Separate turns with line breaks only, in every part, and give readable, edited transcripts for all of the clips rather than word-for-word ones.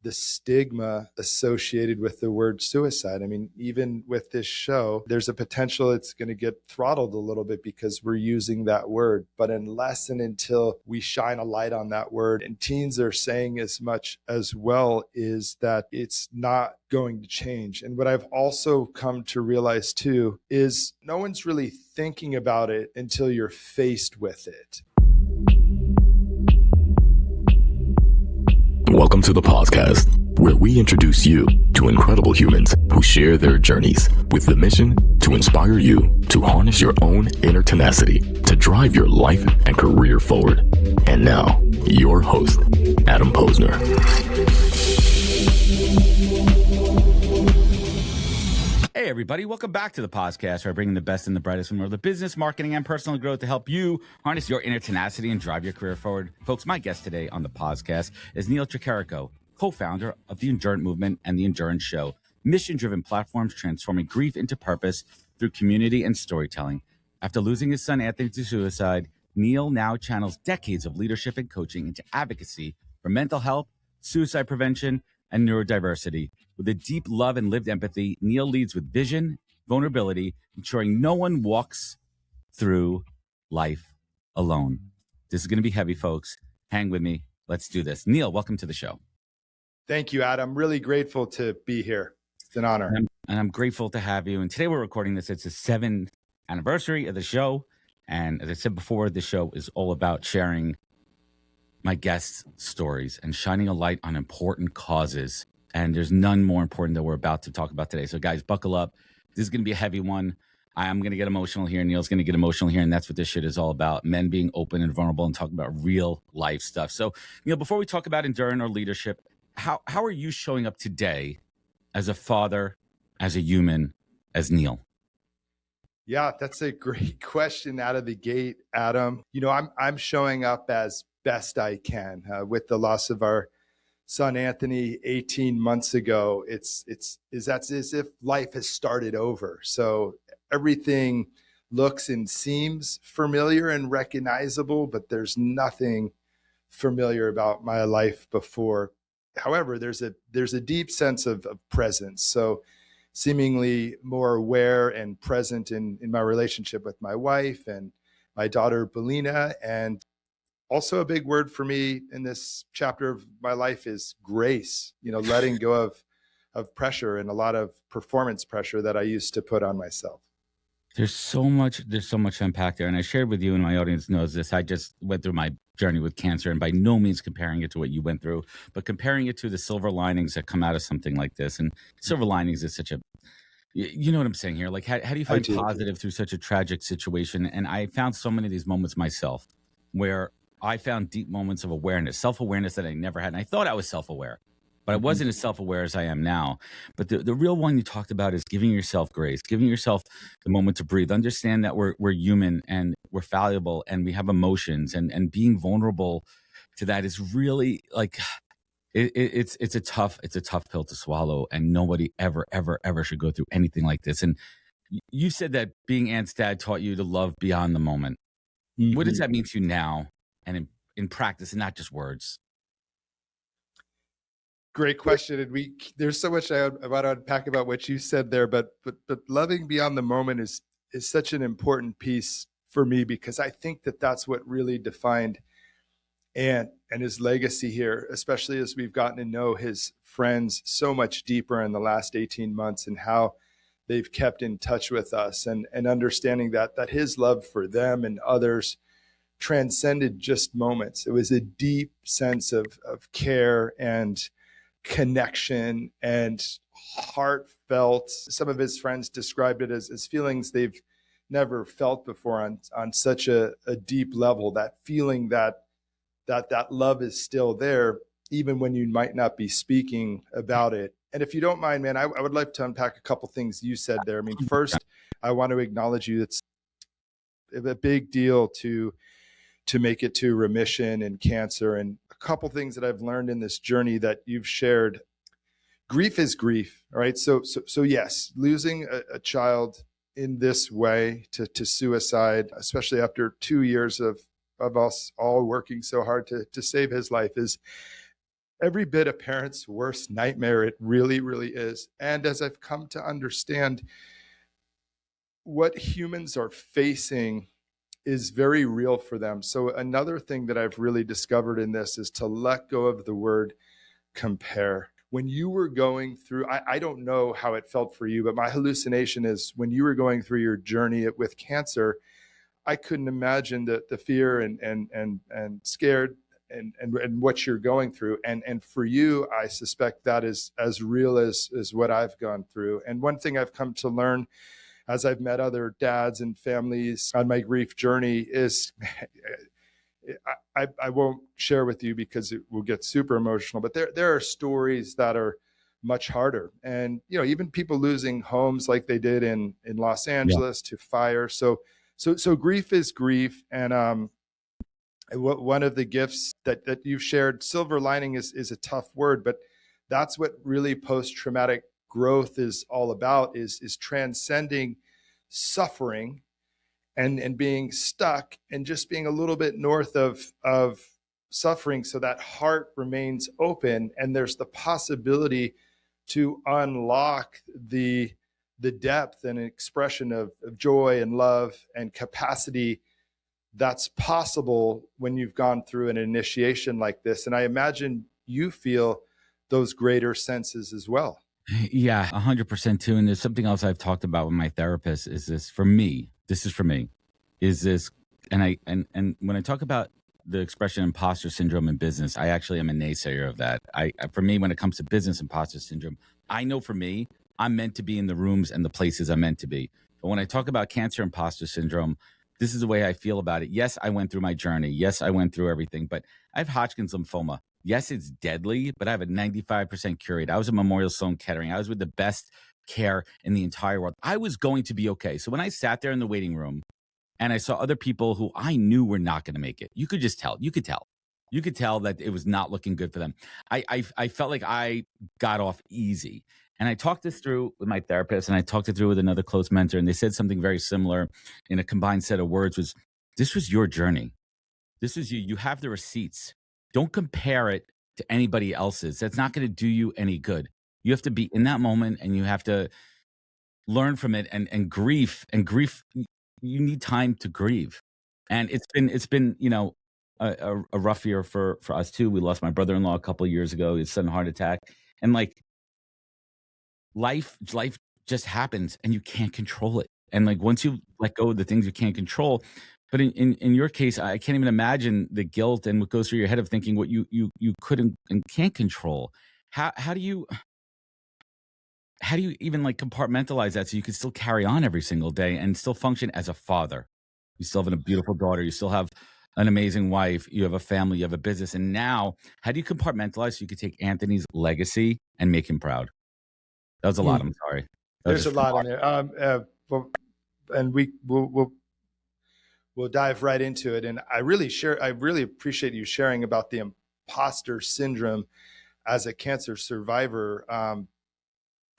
the stigma associated with the word suicide. I mean, even with this show, there's a potential it's going to get throttled a little bit because we're using that word. But unless and until we shine a light on that word, and teens are saying as much as well, is that it's not going to change. And what I've also come to realize too is no one's really thinking about it until you're faced with it.
Welcome to the podcast, where we introduce you to incredible humans who share their journeys with the mission to inspire you to harness your own inner tenacity to drive your life and career forward. And now, your host, Adam Posner.
Hey everybody, welcome back to the podcast where I bring the best and the brightest from the world of business, marketing, and personal growth to help you harness your inner tenacity and drive your career forward. Folks, my guest today on the podcast is Neal Tricarico, co-founder of the Endurance Movement and the Endurance Show, mission-driven platforms transforming grief into purpose through community and storytelling. After losing his son Anthony to suicide, Neal now channels decades of leadership and coaching into advocacy for mental health, suicide prevention, and neurodiversity. With a deep love and lived empathy, Neal leads with vision, vulnerability, ensuring no one walks through life alone. This is going to be heavy, folks. Hang with me. Let's do this. Neal, welcome to the show.
Thank you, Adam. I'm really grateful to be here. It's an honor.
And I'm grateful to have you. And today we're recording this. It's the 7th anniversary of the show. And as I said before, the show is all about sharing my guests' stories and shining a light on important causes. And there's none more important that we're about to talk about today. So guys, buckle up. This is going to be a heavy one. I'm going to get emotional here. Neal's going to get emotional here. And that's what this shit is all about. Men being open and vulnerable and talking about real life stuff. So, Neal, before we talk about endurance or leadership, how are you showing up today as a father, as a human, as Neal?
Yeah, that's a great question out of the gate, Adam. You know, I'm showing up as best I can with the loss of our son Anthony 18 months ago. It's as if life has started over. So everything looks and seems familiar and recognizable, but there's nothing familiar about my life before. However, there's a deep sense of presence. So seemingly more aware and present in my relationship with my wife and my daughter Belina. And also a big word for me in this chapter of my life is grace, you know, letting go of pressure and a lot of performance pressure that I used to put on myself.
There's so much to unpack there. And I shared with you, and my audience knows this, I just went through my journey with cancer, and by no means comparing it to what you went through, but comparing it to the silver linings that come out of something like this. And silver linings is such a, you know what I'm saying here? Like, how do you find positive through such a tragic situation? And I found so many of these moments myself where I found deep moments of awareness, self-awareness that I never had. And I thought I was self-aware, but I wasn't as self-aware as I am now. But the real one you talked about is giving yourself grace, giving yourself the moment to breathe. Understand that we're human and we're fallible and we have emotions, and being vulnerable to that is really like, it's a tough pill to swallow, and nobody ever should go through anything like this. And you said that being Ant's dad taught you to love beyond the moment. Mm-hmm. What does that mean to you now and in practice, and not just words?
Great question. And there's so much I want to unpack about what you said there, but loving beyond the moment is such an important piece for me, because I think that that's what really defined Ant and his legacy here, especially as we've gotten to know his friends so much deeper in the last 18 months and how they've kept in touch with us, and understanding that his love for them and others transcended just moments. It was a deep sense of care and connection and heartfelt. Some of his friends described it as feelings they've never felt before on such a deep level, that feeling that love is still there, even when you might not be speaking about it. And if you don't mind, man, I would like to unpack a couple things you said there. I mean, first, I want to acknowledge you. It's a big deal to make it to remission in cancer. And a couple things that I've learned in this journey that you've shared. Grief is grief, right? So yes, losing a child in this way to suicide, especially after 2 years of us all working so hard to save his life, is every bit a parent's worst nightmare. It really, really is. And as I've come to understand, what humans are facing is very real for them. So another thing that I've really discovered in this is to let go of the word compare. When you were going through, I don't know how it felt for you, but my hallucination is when you were going through your journey with cancer, I couldn't imagine the fear and scared and what you're going through. And for you, I suspect that is as real as what I've gone through. And one thing I've come to learn as I've met other dads and families on my grief journey is I won't share with you because it will get super emotional, but there are stories that are much harder. And, you know, even people losing homes like they did in Los Angeles to fire. So grief is grief. And one of the gifts that you've shared, silver lining is a tough word, but that's what really post-traumatic growth is all about, is transcending suffering and being stuck and just being a little bit north of suffering, so that heart remains open and there's the possibility to unlock the depth and expression of joy and love and capacity that's possible when you've gone through an initiation like this. And I imagine you feel those greater senses as well.
Yeah, 100% too. And there's something else I've talked about with my therapist is this for me. This is for me. Is this, and when I talk about the expression imposter syndrome in business, I actually am a naysayer of that. For me, when it comes to business imposter syndrome, I know for me, I'm meant to be in the rooms and the places I'm meant to be. But when I talk about cancer imposter syndrome, this is the way I feel about it. Yes, I went through my journey. Yes, I went through everything, but I have Hodgkin's lymphoma. Yes, it's deadly, but I have a 95% cure rate. I was at Memorial Sloan Kettering. I was with the best care in the entire world. I was going to be okay. So when I sat there in the waiting room and I saw other people who I knew were not going to make it, you could just tell. You could tell. You could tell that it was not looking good for them. I felt like I got off easy. And I talked this through with my therapist, and I talked it through with another close mentor, and they said something very similar in a combined set of words was, this was your journey. This is you. You have the receipts. Don't compare it to anybody else's. That's not going to do you any good. You have to be in that moment, and you have to learn from it. And grief, you need time to grieve. And it's been a rough year for us too. We lost my brother-in-law a couple of years ago. His sudden heart attack, and like life just happens, and you can't control it. And like once you let go of the things you can't control. But in your case, I can't even imagine the guilt and what goes through your head of thinking what you couldn't and can't control. How do you even like compartmentalize that so you can still carry on every single day and still function as a father? You still have a beautiful daughter. You still have an amazing wife. You have a family. You have a business. And now, how do you compartmentalize so you could take Anthony's legacy and make him proud? That was a lot. I'm sorry.
There's a lot in there. And we'll dive right into it. And I really appreciate you sharing about the imposter syndrome as a cancer survivor.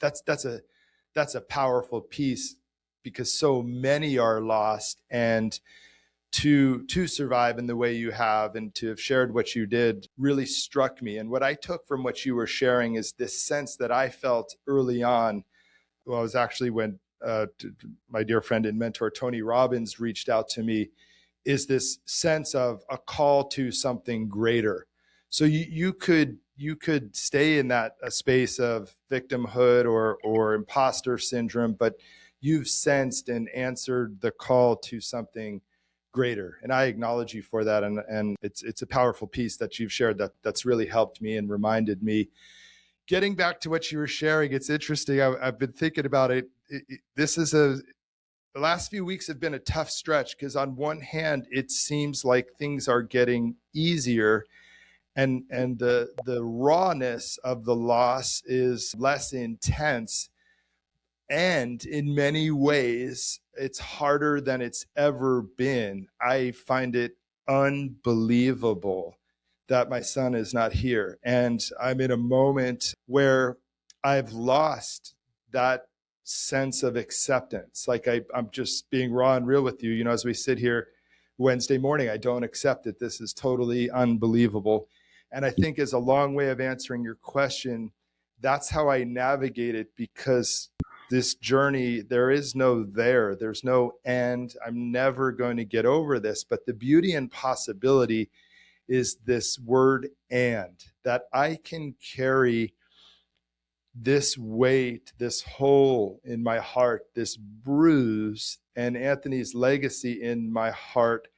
That's a powerful piece, because so many are lost, and to survive in the way you have and to have shared what you did really struck me. And what I took from what you were sharing is this sense that I felt early on. Well, it was actually when my dear friend and mentor Tony Robbins reached out to me, is this sense of a call to something greater. So you could stay in that space of victimhood or imposter syndrome, but you've sensed and answered the call to something greater. And I acknowledge you for that. And it's a powerful piece that you've shared that's really helped me and reminded me. Getting back to what you were sharing, it's interesting. I've been thinking about it. The last few weeks have been a tough stretch, because on one hand, it seems like things are getting easier, and the rawness of the loss is less intense. And in many ways, it's harder than it's ever been. I find it unbelievable that my son is not here. And I'm in a moment where I've lost that sense of acceptance. Like I'm just being raw and real with you. As we sit here Wednesday morning, I don't accept it. This is totally unbelievable. And I think as a long way of answering your question, that's how I navigate it, because this journey, there's no end. I'm never going to get over this. But the beauty and possibility is this word and, that I can carry this weight, this hole in my heart, this bruise, and Anthony's legacy in my heart.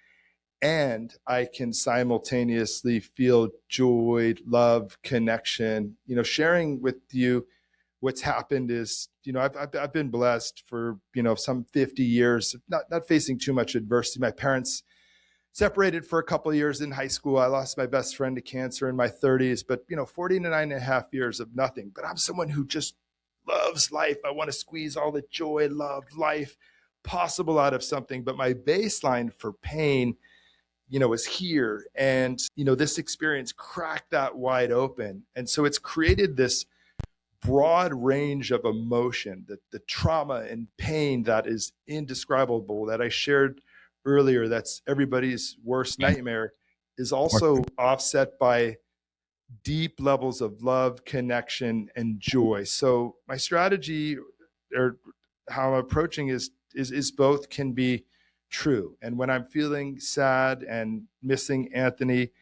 And I can simultaneously feel joy, love, connection. Sharing with you what's happened is, I've been blessed for, some 50 years, not facing too much adversity. My parents separated for a couple of years in high school. I lost my best friend to cancer in my 30s, but 49 and a half years of nothing. But I'm someone who just loves life. I want to squeeze all the joy, love, life possible out of something. But my baseline for pain, is here. And, this experience cracked that wide open. And so it's created this broad range of emotion, the trauma and pain that is indescribable, that I shared earlier, that's everybody's worst nightmare, is also offset by deep levels of love, connection, and joy. So my strategy, or how I'm approaching, is both can be true. And when I'm feeling sad and missing Anthony,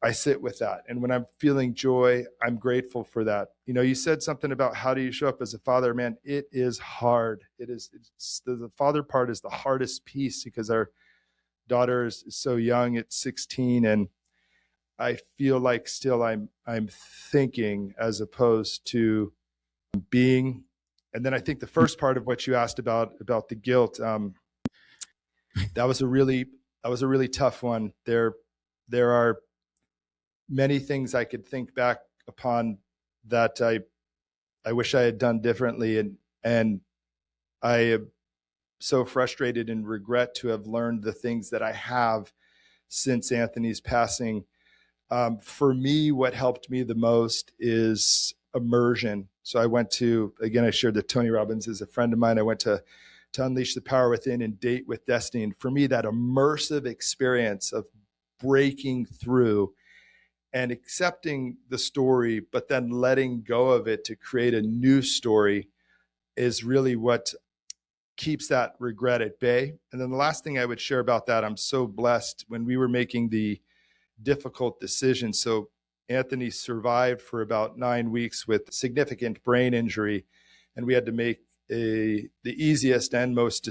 I sit with that. And when I'm feeling joy, I'm grateful for that. You said something about how do you show up as a father? Man, it is hard. The father part is the hardest piece, because our daughter is so young at 16, and I feel like still I'm thinking as opposed to being. And then I think the first part of what you asked about the guilt, that was a really tough one. There are many things I could think back upon that I wish I had done differently, and I am so frustrated and regret to have learned the things that I have since Anthony's passing. For me, what helped me the most is immersion. So I went to, again, I shared that Tony Robbins is a friend of mine. I went to Unleash the Power Within and Date with Destiny. And for me, that immersive experience of breaking through and accepting the story, but then letting go of it to create a new story, is really what keeps that regret at bay. And then the last thing I would share about that, I'm so blessed when we were making the difficult decision. So Anthony survived for about 9 weeks with significant brain injury, and we had to make the easiest and most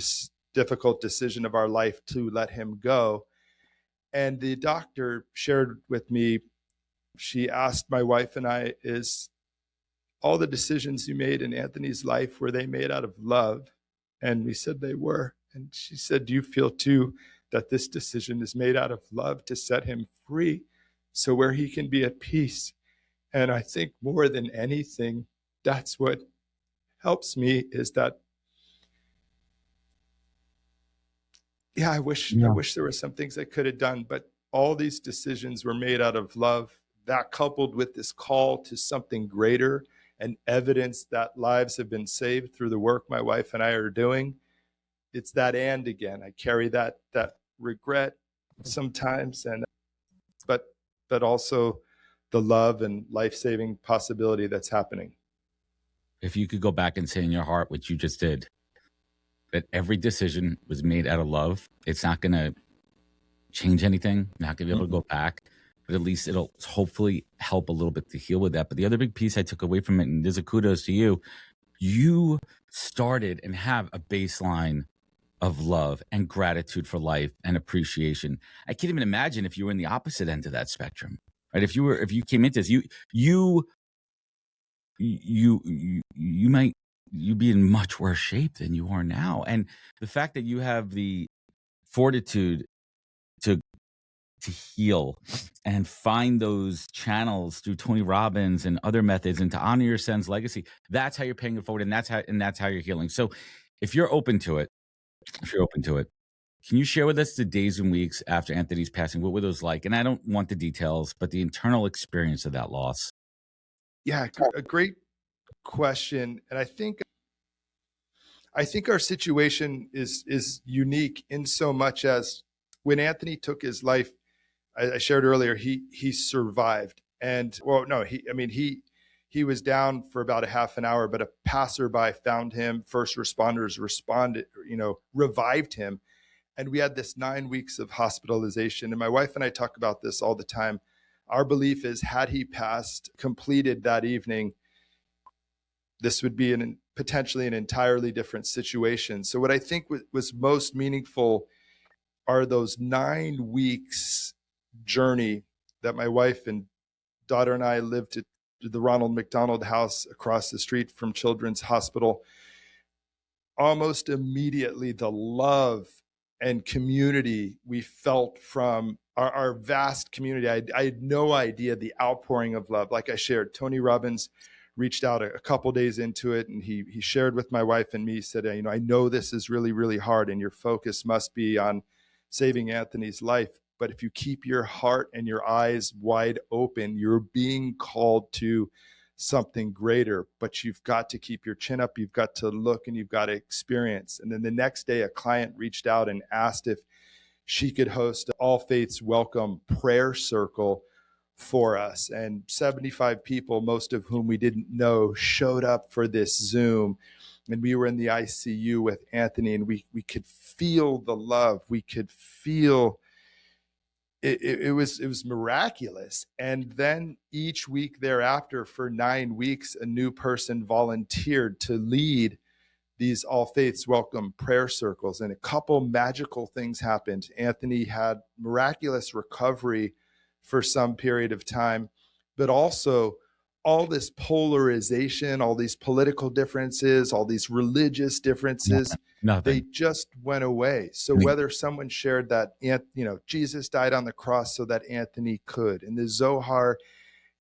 difficult decision of our life to let him go. And the doctor shared with me, she asked my wife and I, is all the decisions you made in Anthony's life, were they made out of love? And we said they were. And she said, do you feel too that this decision is made out of love to set him free, so where he can be at peace? And I think more than anything, that's what helps me, is that, I wish there were some things I could have done, but all these decisions were made out of love. That, coupled with this call to something greater and evidence that lives have been saved through the work my wife and I are doing, it's that and again. I carry that regret sometimes, and but also the love and life-saving possibility that's happening.
If you could go back and say in your heart, which you just did, that every decision was made out of love, it's not going to change anything. You're not going to be able to go back, but at least it'll hopefully help a little bit to heal with that. But the other big piece I took away from it, and there's a kudos to you, you started and have a baseline of love and gratitude for life and appreciation. I can't even imagine if you were in the opposite end of that spectrum, right? If you came into this, you'd be in much worse shape than you are now. And the fact that you have the fortitude to heal and find those channels through Tony Robbins and other methods, and to honor your son's legacy, that's how you're paying it forward, and that's how you're healing. So if you're open to it, can you share with us the days and weeks after Anthony's passing? What were those like? And I don't want the details, but the internal experience of that loss.
Yeah, a great question. And I think our situation is unique in so much as when Anthony took his life, I shared earlier, he survived. And well, no, he was down for about a half an hour, but a passerby found him. First responders responded, revived him. And we had this 9 weeks of hospitalization. And my wife and I talk about this all the time. Our belief is, had he completed that evening, this would be potentially an entirely different situation. So what I think was most meaningful are those 9 weeks journey that my wife and daughter and I lived at the Ronald McDonald House across the street from Children's Hospital. Almost immediately, the love and community we felt from our vast community. I had no idea the outpouring of love. Like I shared, Tony Robbins reached out a couple days into it, and he shared with my wife and me, said, I know this is really, really hard, and your focus must be on saving Anthony's life. But if you keep your heart and your eyes wide open, you're being called to something greater. But you've got to keep your chin up. You've got to look, and you've got to experience. And then the next day, a client reached out and asked if she could host an All Faiths Welcome prayer circle for us. And 75 people, most of whom we didn't know, showed up for this Zoom. And we were in the ICU with Anthony, and we could feel the love. We could feel it was miraculous. And then each week thereafter, for 9 weeks, a new person volunteered to lead these All Faiths Welcome prayer circles. And a couple magical things happened. Anthony had miraculous recovery for some period of time, but also all this polarization, all these political differences, all these religious differences, they just went away. So whether someone shared that, Jesus died on the cross so that Anthony could, in the Zohar,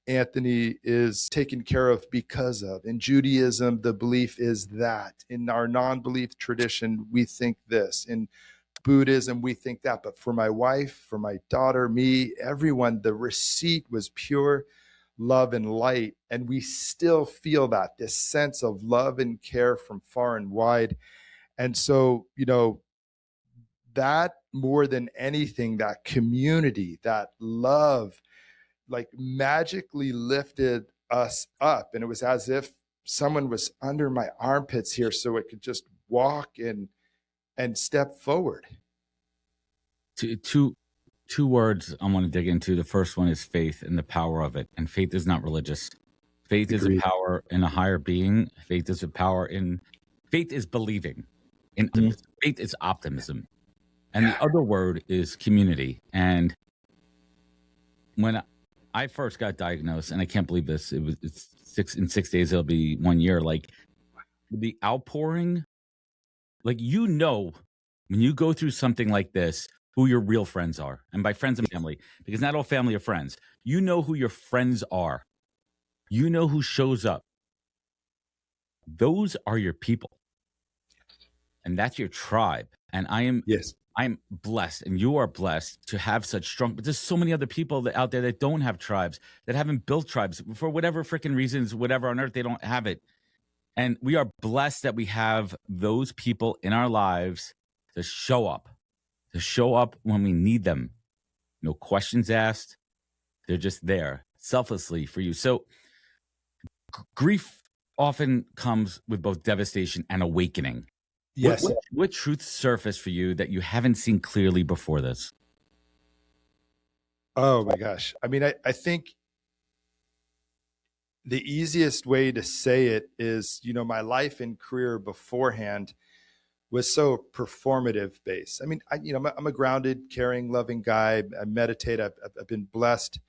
Anthony is taken care of because of. In Judaism, the belief is that. In our non-belief tradition, we think this. In Buddhism, we think that. But for my wife, for my daughter, me, everyone, the receipt was pure love and light. And we still feel that, this sense of love and care from far and wide. And so, that more than anything, that community, that love, like magically lifted us up. And it was as if someone was under my armpits here so it could just walk and step forward.
Two words I want to dig into. The first one is faith and the power of it. And faith is not religious. Faith is a power in a higher being. Faith is believing. Faith is optimism. And the other word is community. And when I first got diagnosed, and I can't believe this, it's 6 days, it'll be 1 year, like the outpouring, like, when you go through something like this, who your real friends are. And by friends and family, because not all family are friends. You know who your friends are. You know who shows up. Those are your people. And that's your tribe. And I'm blessed, and you are blessed to have such strong, but there's so many other people out there that don't have tribes, that haven't built tribes for whatever freaking reasons, whatever on earth, they don't have it. And we are blessed that we have those people in our lives to show up when we need them. No questions asked. They're just there selflessly for you. So grief often comes with both devastation and awakening.
Yes.
What truths surface for you that you haven't seen clearly before this?
Oh my gosh. I mean, I think the easiest way to say it is, my life and career beforehand was so performative based. I mean, I'm a grounded, caring, loving guy. I meditate. I've been blessed.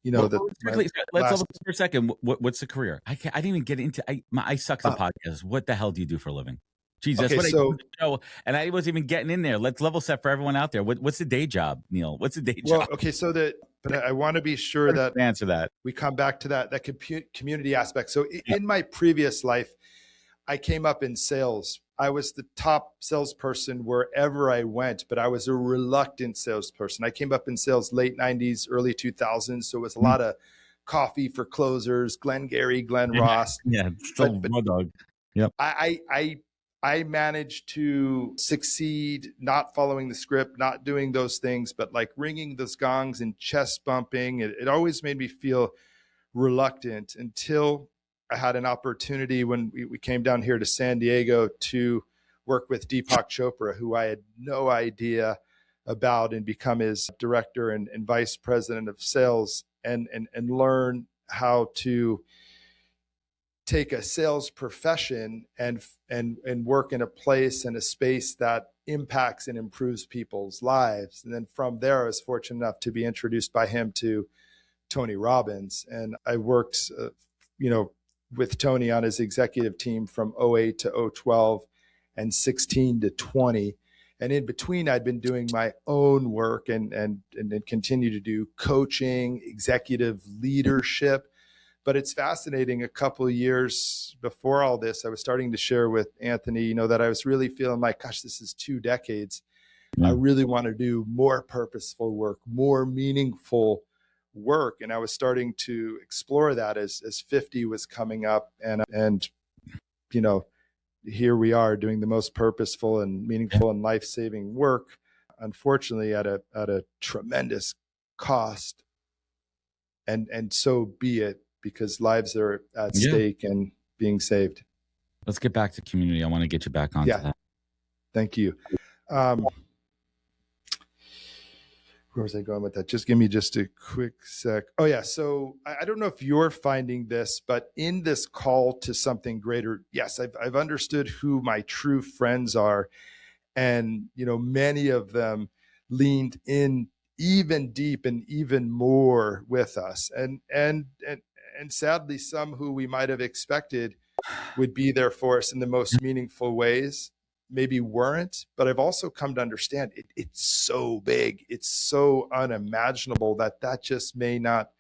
Let's level up for a second. What's the career? I didn't even get into. I suck at the podcast. What the hell do you do for a living? Jeez, that's what I do. And I wasn't even getting in there. Let's level set for everyone out there. What's the day job, Neal? What's the day job?
Well, okay, but I want to be sure that
answer that
we come back to that community aspect. So in my previous life, I came up in sales. I was the top salesperson wherever I went, but I was a reluctant salesperson. I came up in sales late 90s, early 2000s. So it was a lot of coffee for closers, Glenn Gary, Glenn Ross.
Yeah, still Raw Dog. Yep.
I managed to succeed, not following the script, not doing those things, but like ringing those gongs and chest bumping. It always made me feel reluctant until I had an opportunity when we came down here to San Diego to work with Deepak Chopra, who I had no idea about, and become his director and vice president of sales, and learn how to take a sales profession and work in a place and a space that impacts and improves people's lives. And then from there, I was fortunate enough to be introduced by him to Tony Robbins. And I worked, with Tony on his executive team from 08 to 012 and 16 to 20. And in between, I'd been doing my own work and continue to do coaching, executive leadership. But it's fascinating. A couple of years before all this, I was starting to share with Anthony, that I was really feeling like, gosh, this is 2 decades. I really want to do more purposeful work, more meaningful work. And I was starting to explore that as 50 was coming up. And here we are doing the most purposeful and meaningful and life-saving work, unfortunately at a tremendous cost. And so be it, because lives are at stake and being saved.
Let's get back to community. I want to get you back on that.
Thank you. Where was I going with that? Just give me just a quick sec. Oh yeah. So I don't know if you're finding this, but in this call to something greater, yes, I've understood who my true friends are. And, many of them leaned in even deep and even more with us. And sadly, some who we might have expected would be there for us in the most meaningful ways maybe weren't. But I've also come to understand it's so big, it's so unimaginable that just may not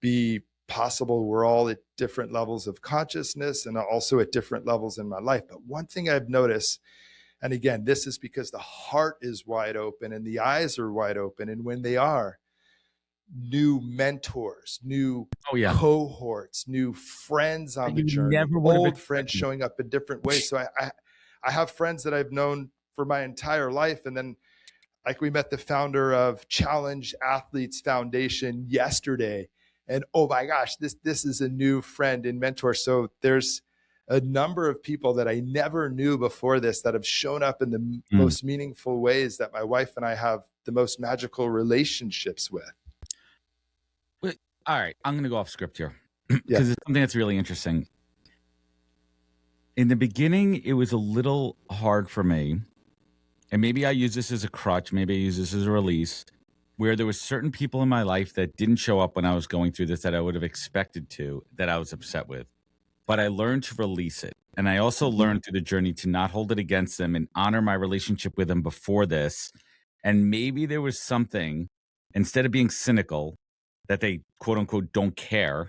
be possible. We're all at different levels of consciousness and also at different levels in my life. But one thing I've noticed, and again, this is because the heart is wide open and the eyes are wide open. And when they are, new mentors, new cohorts, new friends on the journey, old friends showing up in different ways. So I have friends that I've known for my entire life. And then like we met the founder of Challenge Athletes Foundation yesterday. And oh my gosh, this is a new friend and mentor. So there's a number of people that I never knew before this that have shown up in the most meaningful ways that my wife and I have the most magical relationships with.
All right, I'm going to go off script here because it's something that's really interesting. In the beginning, it was a little hard for me, and maybe I use this as a crutch, maybe I use this as a release, where there were certain people in my life that didn't show up when I was going through this that I would have expected to, that I was upset with. But I learned to release it. And I also learned through the journey to not hold it against them and honor my relationship with them before this. And maybe there was something, instead of being cynical, that they quote unquote don't care,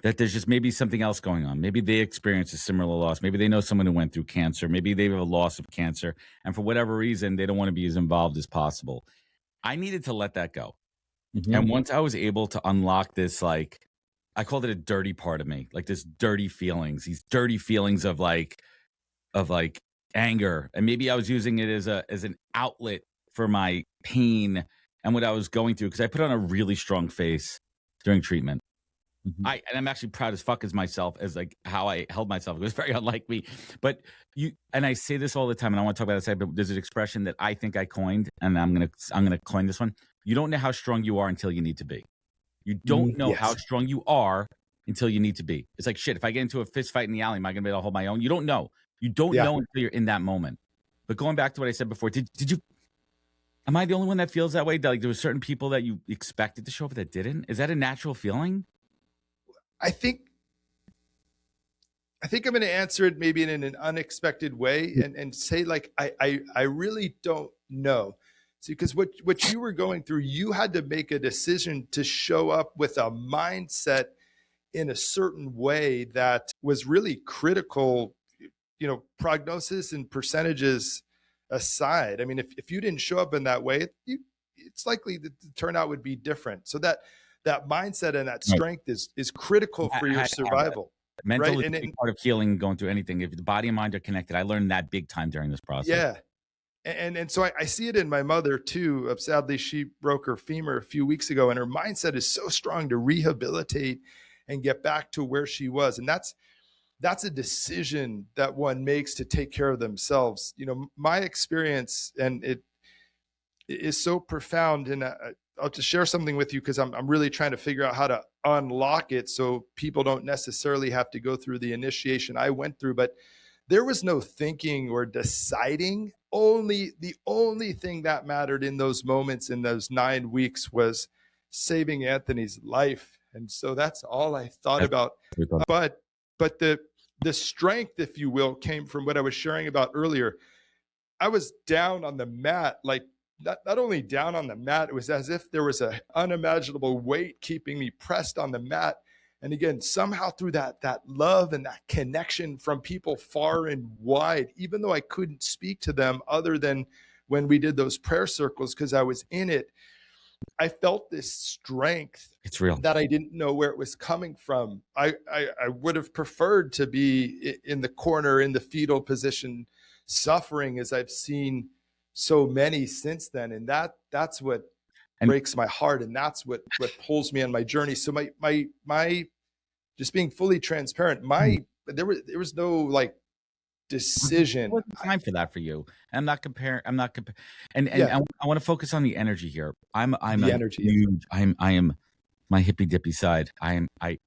that there's just maybe something else going on. Maybe they experience a similar loss. Maybe they know someone who went through cancer. Maybe they have a loss of cancer. And for whatever reason, they don't want to be as involved as possible. I needed to let that go. And once I was able to unlock this, like, I called it a dirty part of me, like this dirty feelings, these dirty feelings of anger. And maybe I was using it as an outlet for my pain and what I was going through, because I put on a really strong face during treatment. And I'm actually proud as fuck as myself, as like how I held myself. It was very unlike me. But and I say this all the time, and I want to talk about this, but there's an expression that I think I coined, and I'm gonna coin this one. You don't know how strong you are until you need to be. You don't know how strong you are until you need to be. It's like, shit, if I get into a fist fight in the alley, am I going to be able to hold my own? You don't know. You don't know until you're in that moment. But going back to what I said before, did you, am I the only one that feels that way? That, like, there were certain people that you expected to show up that didn't? Is that a natural feeling?
I think I'm going to answer it maybe in an unexpected way and say, like, I really don't know. See, because what you were going through, you had to make a decision to show up with a mindset in a certain way that was really critical, prognosis and percentages aside. I mean, if you didn't show up in that way, it's likely that the turnout would be different. So that mindset and that strength is critical for your survival.
Mental
right?
is a big part of healing, going through anything. If the body and mind are connected, I learned that big time during this process.
Yeah. And so I see it in my mother too. Sadly, she broke her femur a few weeks ago, and her mindset is so strong to rehabilitate and get back to where she was. And that's a decision that one makes to take care of themselves. You know, my experience, and it is so profound. And I'll just share something with you because I'm really trying to figure out how to unlock it so people don't necessarily have to go through the initiation I went through. But there was no thinking or deciding. The only thing that mattered in those moments, in those 9 weeks, was saving Anthony's life. And so that's all I thought about. But the strength, if you will, came from what I was sharing about earlier. I was down on the mat, like not only down on the mat, it was as if there was an unimaginable weight keeping me pressed on the mat. And again, somehow through that love and that connection from people far and wide, even though I couldn't speak to them other than when we did those prayer circles, because I was in it, I felt this strength.
It's real.
That I didn't know where it was coming from. I would have preferred to be in the corner in the fetal position, suffering, as I've seen so many since then. And that's what breaks my heart, and that's what pulls me on my journey. So my just being fully transparent, there was no like decision.
What time for that for you? I'm not comparing. And yeah. I want to focus on the energy here. I'm the energy. Huge, I am my hippy dippy side. I'm a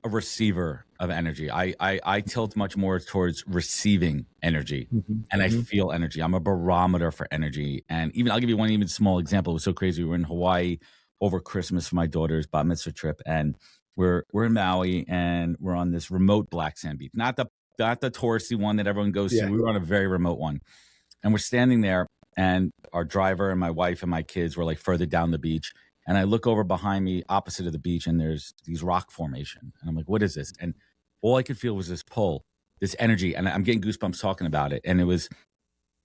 receiver of energy. I tilt much more towards receiving energy, and I feel energy. I'm a barometer for energy. And even I'll give you one even small example. It was so crazy. We were in Hawaii over Christmas for my daughter's bat mitzvah trip, and we're in Maui, and we're on this remote black sand beach, not the touristy one that everyone goes to. We were on a very remote one, and we're standing there, and our driver and my wife and my kids were like further down the beach. And I look over behind me, opposite of the beach, and there's these rock formation. And I'm like, what is this? And all I could feel was this pull, this energy. And I'm getting goosebumps talking about it. And it was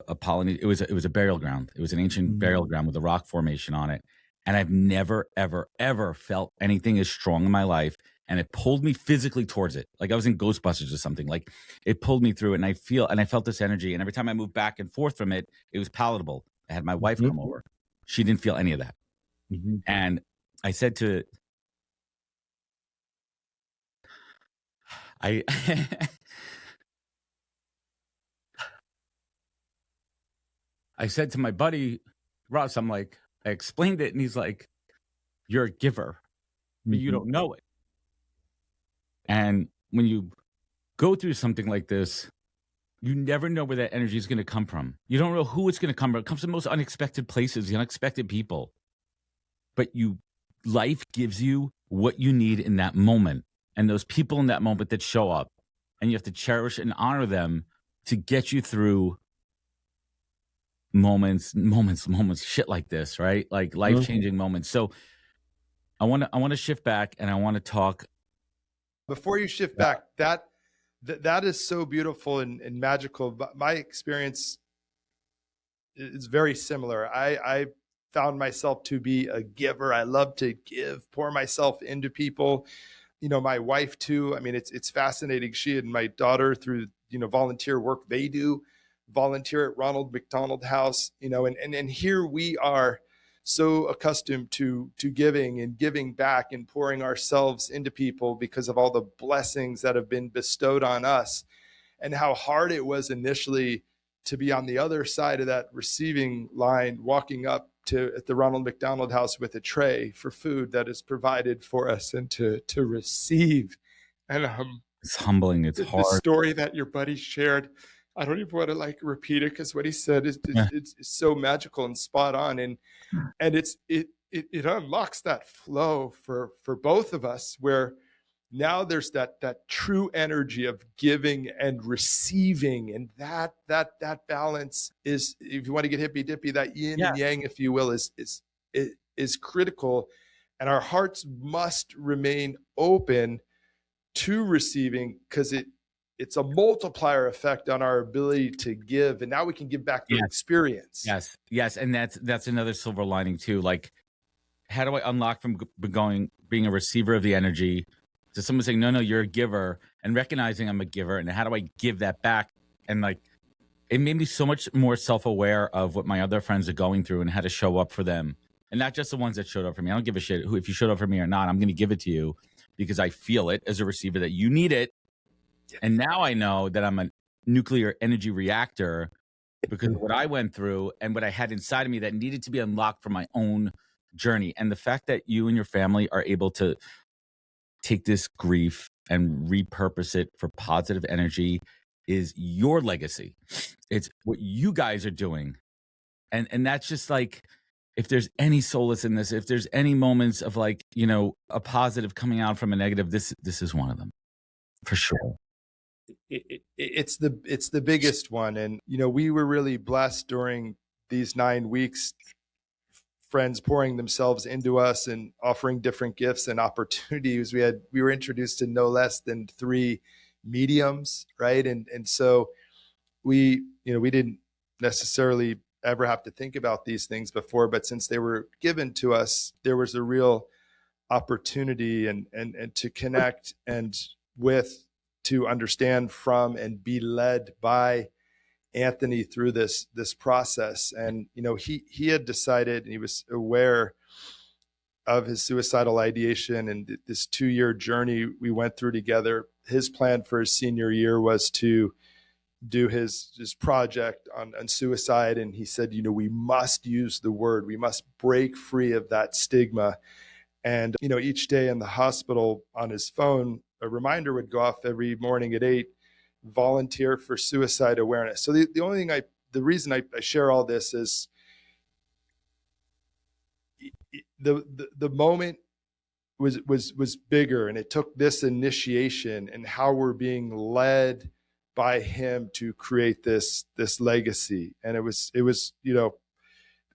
it was a burial ground. It was an ancient burial ground with a rock formation on it. And I've never, ever, ever felt anything as strong in my life. And it pulled me physically towards it. Like I was in Ghostbusters or something. Like it pulled me through it. And I felt this energy. And every time I moved back and forth from it, it was palatable. I had my wife come over. She didn't feel any of that. And I said to I said to my buddy Ross, I'm like, I explained it, and he's like, you're a giver, but you don't know it. And when you go through something like this, you never know where that energy is going to come from. You don't know who it's going to come from. It comes from the most unexpected places, the unexpected people. But life gives you what you need in that moment, and those people in that moment that show up, and you have to cherish and honor them to get you through moments, shit like this, right? Like life-changing moments. So I want to shift back, and I want to talk.
Before you shift back, that is so beautiful and magical. My experience is very similar. I found myself to be a giver. I love to give, pour myself into people. You know, my wife too. I mean, it's fascinating. She and my daughter, through, volunteer work they do, volunteer at Ronald McDonald House, and here we are so accustomed to giving and giving back and pouring ourselves into people because of all the blessings that have been bestowed on us, and how hard it was initially to be on the other side of that receiving line, walking up at the Ronald McDonald House with a tray for food that is provided for us, and to receive. And
it's humbling. It's hard.
The story that your buddy shared, I don't even want to repeat it, because what he said is it's so magical and spot on. And it unlocks that flow for both of us, where now there's that true energy of giving and receiving, and that balance is, if you want to get hippy dippy, that yin and yang, if you will, is critical. And our hearts must remain open to receiving, because it's a multiplier effect on our ability to give, and now we can give back the experience.
Yes, and that's another silver lining too. Like, how do I unlock from being a receiver of the energy to someone saying, no, you're a giver, and recognizing I'm a giver, and how do I give that back? And like, it made me so much more self-aware of what my other friends are going through and how to show up for them. And not just the ones that showed up for me. I don't give a shit if you showed up for me or not. I'm going to give it to you because I feel it as a receiver that you need it. And now I know that I'm a nuclear energy reactor because of what I went through and what I had inside of me that needed to be unlocked for my own journey. And the fact that you and your family are able to take this grief and repurpose it for positive energy is your legacy. It's what you guys are doing. And that's just like, if there's any solace in this, if there's any moments of like, you know, a positive coming out from a negative, this is one of them for sure.
It's the biggest one. And, you know, we were really blessed during these 9 weeks, friends pouring themselves into us and offering different gifts and opportunities. We were introduced to no less than 3 mediums, right? And so we didn't necessarily ever have to think about these things before, but since they were given to us, there was a real opportunity and to connect and with, to understand from and be led by Anthony through this process. And, you know, he had decided, and he was aware of his suicidal ideation and this 2-year journey we went through together. His plan for his senior year was to do his project on suicide. And he said, you know, we must use the word, we must break free of that stigma. And, you know, each day in the hospital on his phone, a reminder would go off every morning at 8, volunteer for suicide awareness. So the reason I share all this is the moment was bigger, and it took this initiation and how we're being led by him to create this legacy. And it was, you know,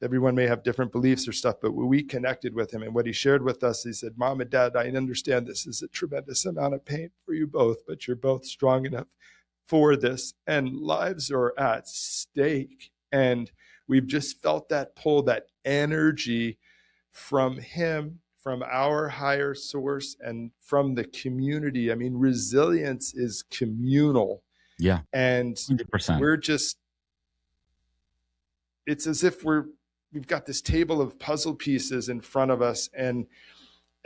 everyone may have different beliefs or stuff, but we connected with him. And what he shared with us, he said, Mom and Dad, I understand this is a tremendous amount of pain for you both, but you're both strong enough for this, and lives are at stake. And we've just felt that pull, that energy from him, from our higher source, and from the community. I mean, resilience is communal.
Yeah.
And
100%.
we're just, it's as if we've got this table of puzzle pieces in front of us, and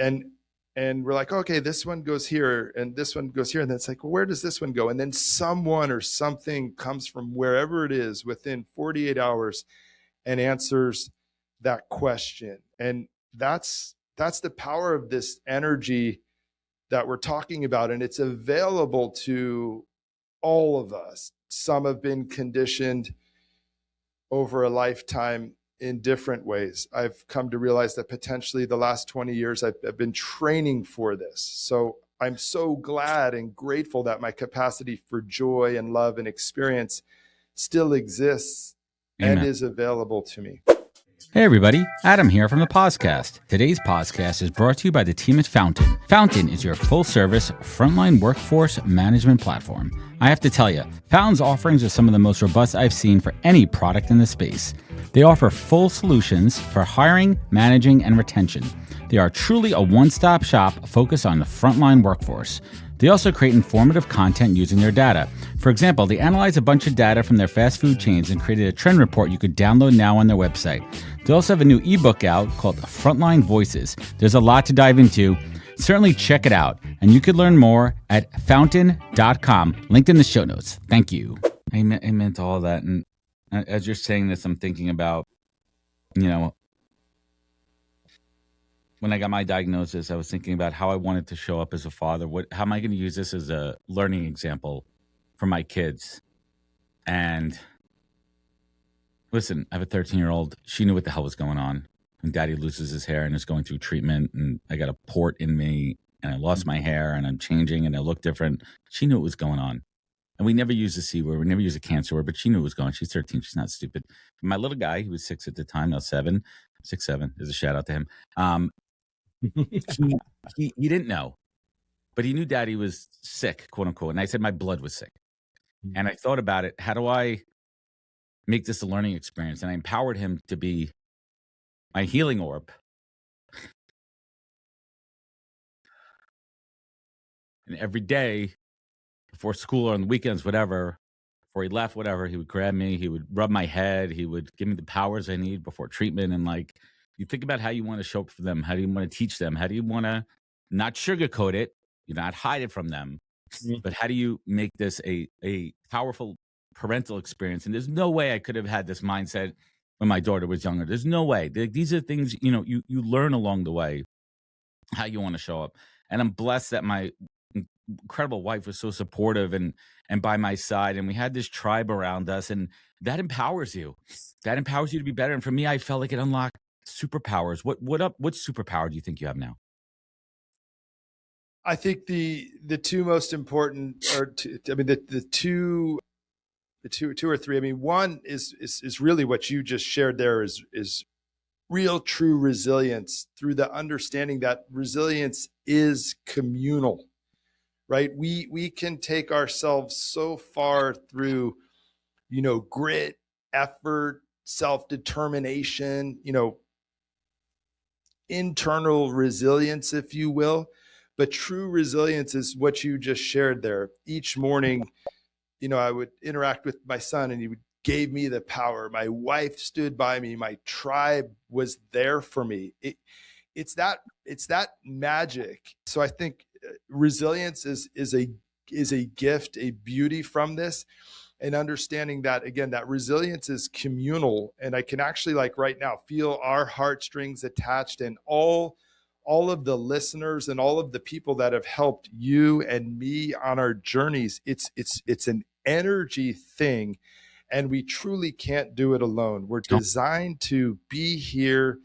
we're like, okay, this one goes here and this one goes here. And then it's like, well, where does this one go? And then someone or something comes from wherever it is within 48 hours and answers that question. And that's the power of this energy that we're talking about. And it's available to all of us. Some have been conditioned over a lifetime in different ways. I've come to realize that potentially the last 20 years I've been training for this. So I'm so glad and grateful that my capacity for joy and love and experience still exists. Amen. And is available to me.
Hey everybody, Adam here from the Podcast. Today's podcast is brought to you by the team at Fountain. Fountain is your full-service frontline workforce management platform. I have to tell you, Fountain's offerings are some of the most robust I've seen for any product in the space. They offer full solutions for hiring, managing, and retention. They are truly a one-stop shop focused on the frontline workforce. They also create informative content using their data. For example, they analyze a bunch of data from their fast food chains and created a trend report you could download now on their website. They also have a new ebook out called Frontline Voices. There's a lot to dive into. Certainly check it out. And you could learn more at fountain.com, linked in the show notes. Thank you.
Amen to all of that. And as you're saying this, I'm thinking about, you know, when I got my diagnosis, I was thinking about how I wanted to show up as a father. How am I going to use this as a learning example for my kids? And listen, I have a 13-year-old. She knew what the hell was going on. And Daddy loses his hair and is going through treatment. And I got a port in me and I lost my hair and I'm changing and I look different. She knew what was going on. And we never use the C word. We never use a cancer word, but she knew it was going on. She's 13. She's not stupid. My little guy, he was 6 at the time, now 7. 6'7". There's a shout out to him. He didn't know, but he knew Daddy was sick, quote unquote. And I said my blood was sick. And I thought about it. How do I make this a learning experience? And I empowered him to be my healing orb And every day before school or on the weekends, whatever, before he left, whatever, he would grab me, he would rub my head, he would give me the powers I need before treatment. And like, you think about how you want to show up for them. How do you want to teach them? How do you want to not sugarcoat it, you not hide it from them, but how do you make this a powerful parental experience? And there's no way I could have had this mindset when my daughter was younger. There's no way. These are things, you learn along the way how you want to show up. And I'm blessed that my incredible wife was so supportive and by my side, and we had this tribe around us, and that empowers you. That empowers you to be better. And for me, I felt like it unlocked superpowers. What superpower do you think you have now?
I think the two most important, the two or three. I mean, one is really what you just shared there is real true resilience, through the understanding that resilience is communal, right? We can take ourselves so far through, grit, effort, self-determination, internal resilience, if you will. But true resilience is what you just shared there. Each morning, I would interact with my son, and he gave me the power. My wife stood by me. My tribe was there for me. It's that magic. So I think resilience is a gift, a beauty from this, and understanding that, again, that resilience is communal. And I can actually, like right now, feel our heartstrings attached, and all of the listeners and all of the people that have helped you and me on our journeys. It's an energy thing, and we truly can't do it alone. We're designed to be here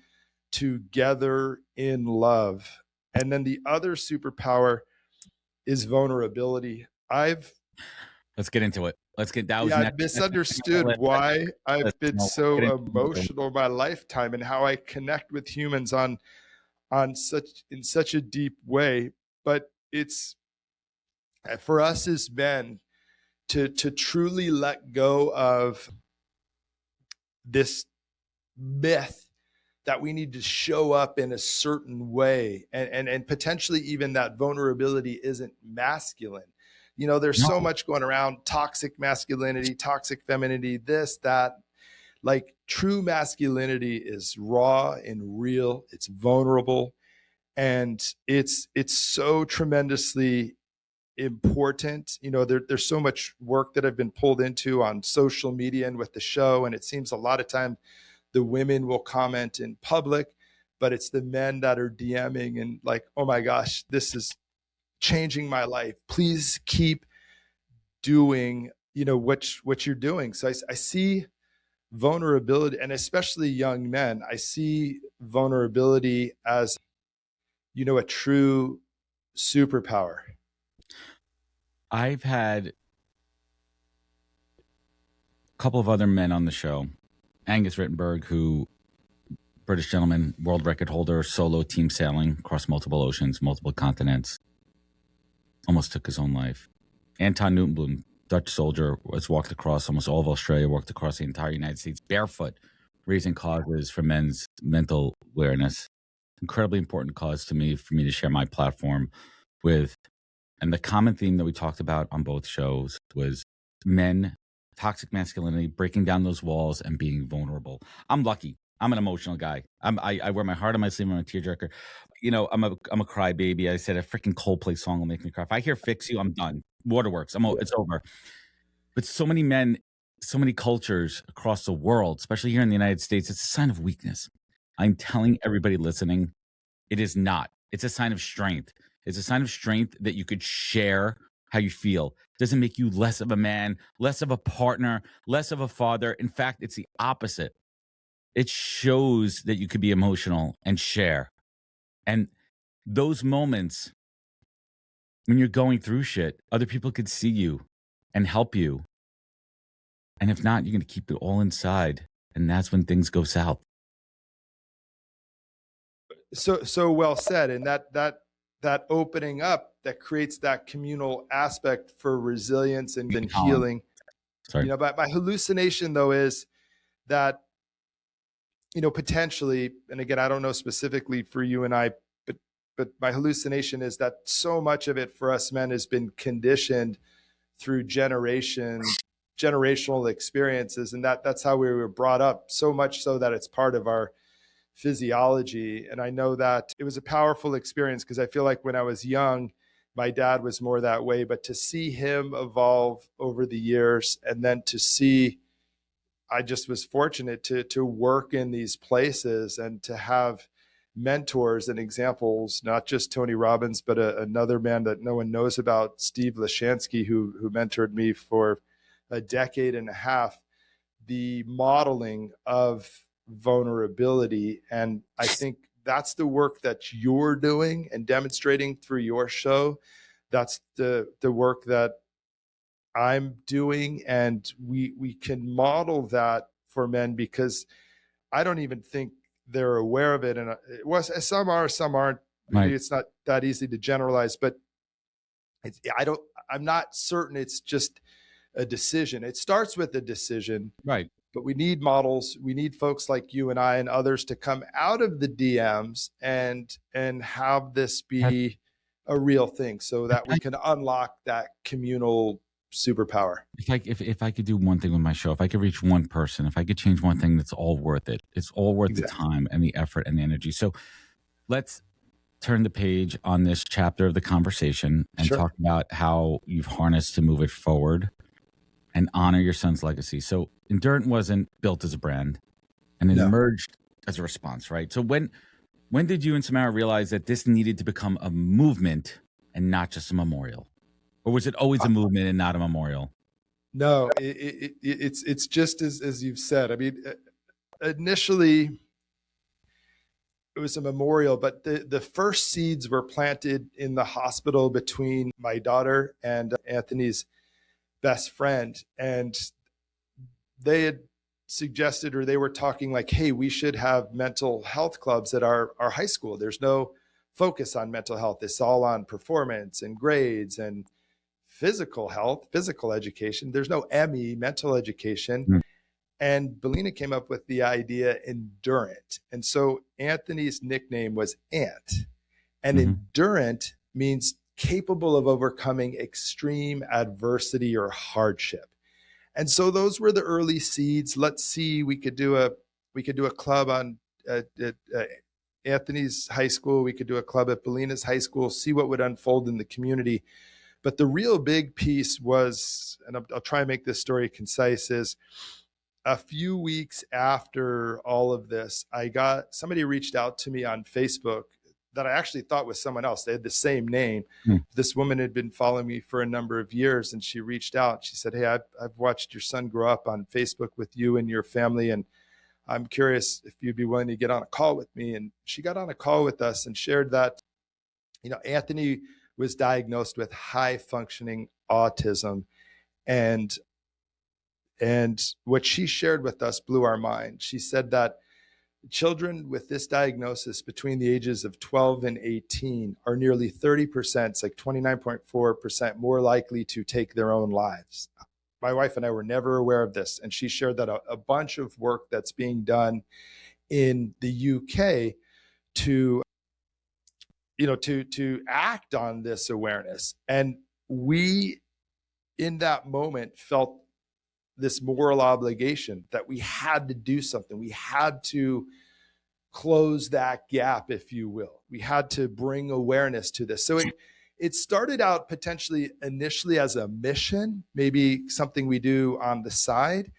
together in love. And then the other superpower is vulnerability.
Let's get into it.
I've misunderstood why I've been so emotional in my lifetime, and how I connect with humans in such a deep way. But it's, for us as men, to truly let go of this myth that we need to show up in a certain way, and potentially even that vulnerability isn't masculine. There's so much going around: toxic masculinity, toxic femininity, this, that. Like, true masculinity is raw and real. It's vulnerable, and it's so tremendously important. There's so much work that I've been pulled into on social media and with the show, and it seems a lot of time the women will comment in public, but it's the men that are DMing and like, oh my gosh, this is changing my life. Please keep doing, what you're doing. So I see vulnerability, and especially young men, I see vulnerability as, a true superpower.
I've had a couple of other men on the show. Angus Rittenberg, who, British gentleman, world record holder, solo team sailing across multiple oceans, multiple continents, almost took his own life. Anton Newtonblum, Dutch soldier, has walked across almost all of Australia, walked across the entire United States barefoot, raising causes for men's mental awareness. Incredibly important cause to me, for me to share my platform with. And the common theme that we talked about on both shows was men, toxic masculinity, breaking down those walls and being vulnerable. I'm lucky. I'm an emotional guy. I wear my heart on my sleeve. I'm a tearjerker. I'm a crybaby. I said a freaking Coldplay song will make me cry. If I hear "Fix You," I'm done. Waterworks. It's over. But so many men, so many cultures across the world, especially here in the United States, it's a sign of weakness. I'm telling everybody listening, it is not. It's a sign of strength. It's a sign of strength that you could share how you feel. It doesn't make you less of a man, less of a partner, less of a father. In fact, it's the opposite. It shows that you could be emotional and share. And those moments when you're going through shit, other people could see you and help you. And if not, you're going to keep it all inside. And that's when things go south.
So well said. And that opening up, that creates that communal aspect for resilience and healing.
Sorry.
But my hallucination, though, is that, potentially, and again, I don't know specifically for you and I, but my hallucination is that so much of it for us men has been conditioned through generational experiences, and that's how we were brought up, so much so that it's part of our physiology. And I know that it was a powerful experience because I feel like when I was young, my dad was more that way, but to see him evolve over the years, and then to see, I just was fortunate to work in these places and to have mentors and examples, not just Tony Robbins, but another man that no one knows about, Steve Lashansky, who mentored me for a decade and a half, the modeling of vulnerability. And I think that's the work that you're doing and demonstrating through your show. That's the work that I'm doing. And we can model that for men, because I don't even think they're aware of it. And it was, some are, some aren't. Maybe it's not that easy to generalize, but I'm not certain it's just a decision. It starts with a decision,
Right.
but we need models. We need folks like you and I and others to come out of the DMs and have this be a real thing, so that we can unlock that communal superpower.
If I could do one thing with my show, if I could reach one person, if I could change one thing, that's all worth it. It's all worth the time and the effort and the energy. So let's turn the page on this chapter of the conversation and talk about how you've harnessed to move it forward and honor your son's legacy. So Endurant wasn't built as a brand, and it emerged as a response, right? So when did you and Samara realize that this needed to become a movement and not just a memorial? Or was it always a movement and not a memorial?
No, it's just as you've said. I mean, initially it was a memorial, but the first seeds were planted in the hospital between my daughter and Anthony's best friend. And they had suggested, or they were talking like, hey, we should have mental health clubs at our high school. There's no focus on mental health. It's all on performance and grades and physical health, physical education. There's no ME, mental education. And Belina came up with the idea Endurant. And so Anthony's nickname was Ant. And Endurant means capable of overcoming extreme adversity or hardship. And so those were the early seeds. Let's see, we could do a club on at Anthony's high school. We could do a club at Belina's high school, see what would unfold in the community. But the real big piece was, and I'll try and make this story concise, is a few weeks after all of this, somebody reached out to me on Facebook that I actually thought was someone else. They had the same name. This woman had been following me for a number of years, and she reached out. She said, hey, I've watched your son grow up on Facebook with you and your family, and I'm curious if you'd be willing to get on a call with me. And she got on a call with us and shared that, Anthony was diagnosed with high functioning autism. And what she shared with us blew our mind. She said that children with this diagnosis between the ages of 12 and 18 are nearly 30%, it's like 29.4% more likely to take their own lives. My wife and I were never aware of this. And she shared that a bunch of work that's being done in the UK to act on this awareness. And we, in that moment, felt this moral obligation that we had to do something. We had to close that gap, if you will. We had to bring awareness to this. So it started out potentially initially as a mission, maybe something we do on the side.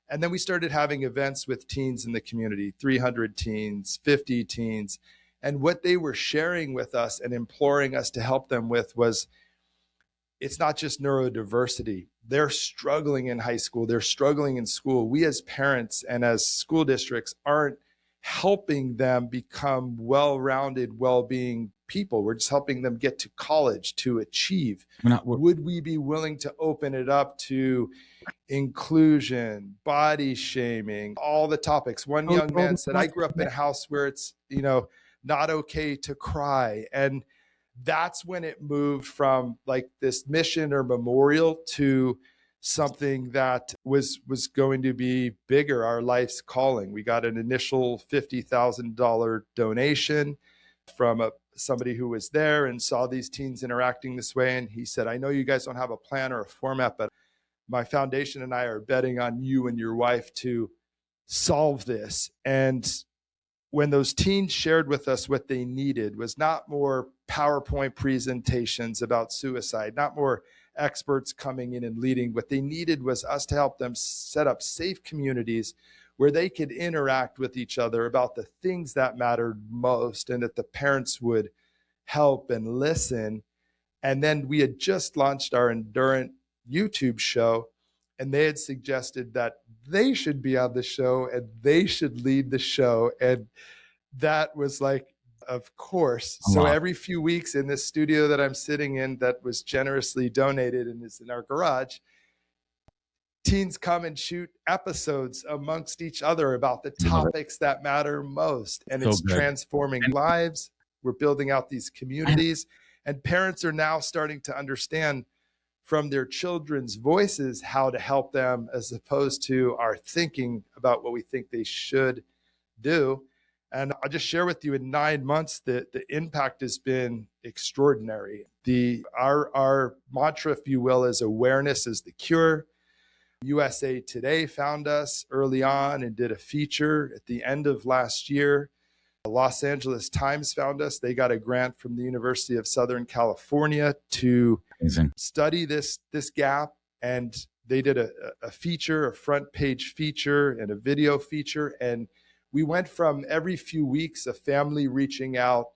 And then we started having events with teens in the community, 300 teens, 50 teens. And what they were sharing with us and imploring us to help them with was, it's not just neurodiversity. They're struggling in high school. They're struggling in school. We as parents and as school districts aren't helping them become well-rounded, well-being people. We're just helping them get to college to achieve. Would we be willing to open it up to inclusion, body shaming, all the topics? One young man said, I grew up in a house where it's, not okay to cry. And that's when it moved from like this mission or memorial to something that was going to be bigger, our life's calling. We got an initial $50,000 donation from a somebody who was there and saw these teens interacting this way. And he said, I know you guys don't have a plan or a format, but my foundation and I are betting on you and your wife to solve this. And when those teens shared with us what they needed was not more PowerPoint presentations about suicide, not more experts coming in and leading. What they needed was us to help them set up safe communities where they could interact with each other about the things that mattered most, and that the parents would help and listen. And then we had just launched our Endurant YouTube show, and they had suggested that they should be on the show and they should lead the show. And that was like, of course. So every few weeks in this studio that I'm sitting in, that was generously donated and is in our garage, teens come and shoot episodes amongst each other about the topics that matter most. And it's transforming lives. We're building out these communities, and parents are now starting to understand from their children's voices how to help them, as opposed to our thinking about what we think they should do. And I'll just share with you, in 9 months, the impact has been extraordinary. Our mantra, if you will, is awareness is the cure. USA Today found us early on and did a feature at the end of last year. The Los Angeles Times found us. They got a grant from the University of Southern California to study this gap. And they did a feature, a front page feature and a video feature. And we went from every few weeks a family reaching out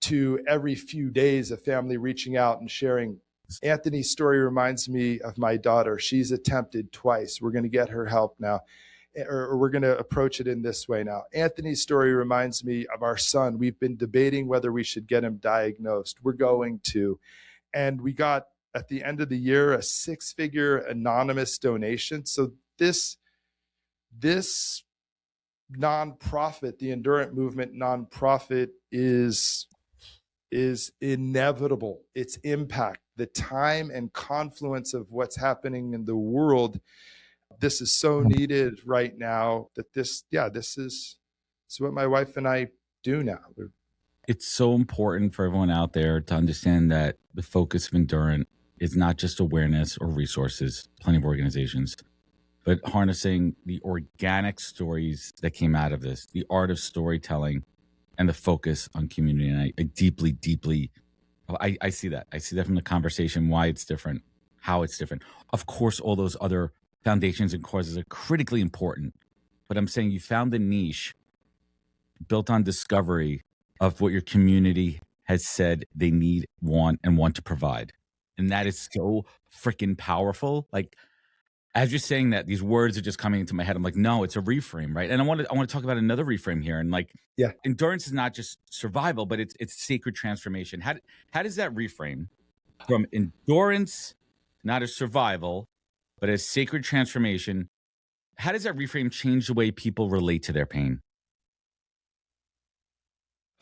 to every few days a family reaching out and sharing. Anthony's story reminds me of my daughter. She's attempted twice. We're going to get her help now, or we're going to approach it in this way now. Anthony's story reminds me of our son. We've been debating whether we should get him diagnosed. We're going to. And we got, at the end of the year, a 6-figure anonymous donation. So this nonprofit, the Endurant Movement nonprofit, is inevitable. Its impact, the time and confluence of what's happening in the world, this is so needed right now that this is what my wife and I do now.
It's so important for everyone out there to understand that the focus of Endurant is not just awareness or resources, plenty of organizations, but harnessing the organic stories that came out of this, the art of storytelling, and the focus on community. And I deeply, deeply, I see that. I see that from the conversation, why it's different, how it's different. Of course, all those other foundations and causes are critically important. But I'm saying you found the niche built on discovery of what your community has said they need, want to provide. And that is so freaking powerful. Like, as you're saying that, these words are just coming into my head. I'm like, no, it's a reframe, right? And I want to talk about another reframe here. And like, endurance is not just survival, but it's sacred transformation. How does that reframe from endurance, not as survival, but as sacred transformation? How does that reframe change the way people relate to their pain?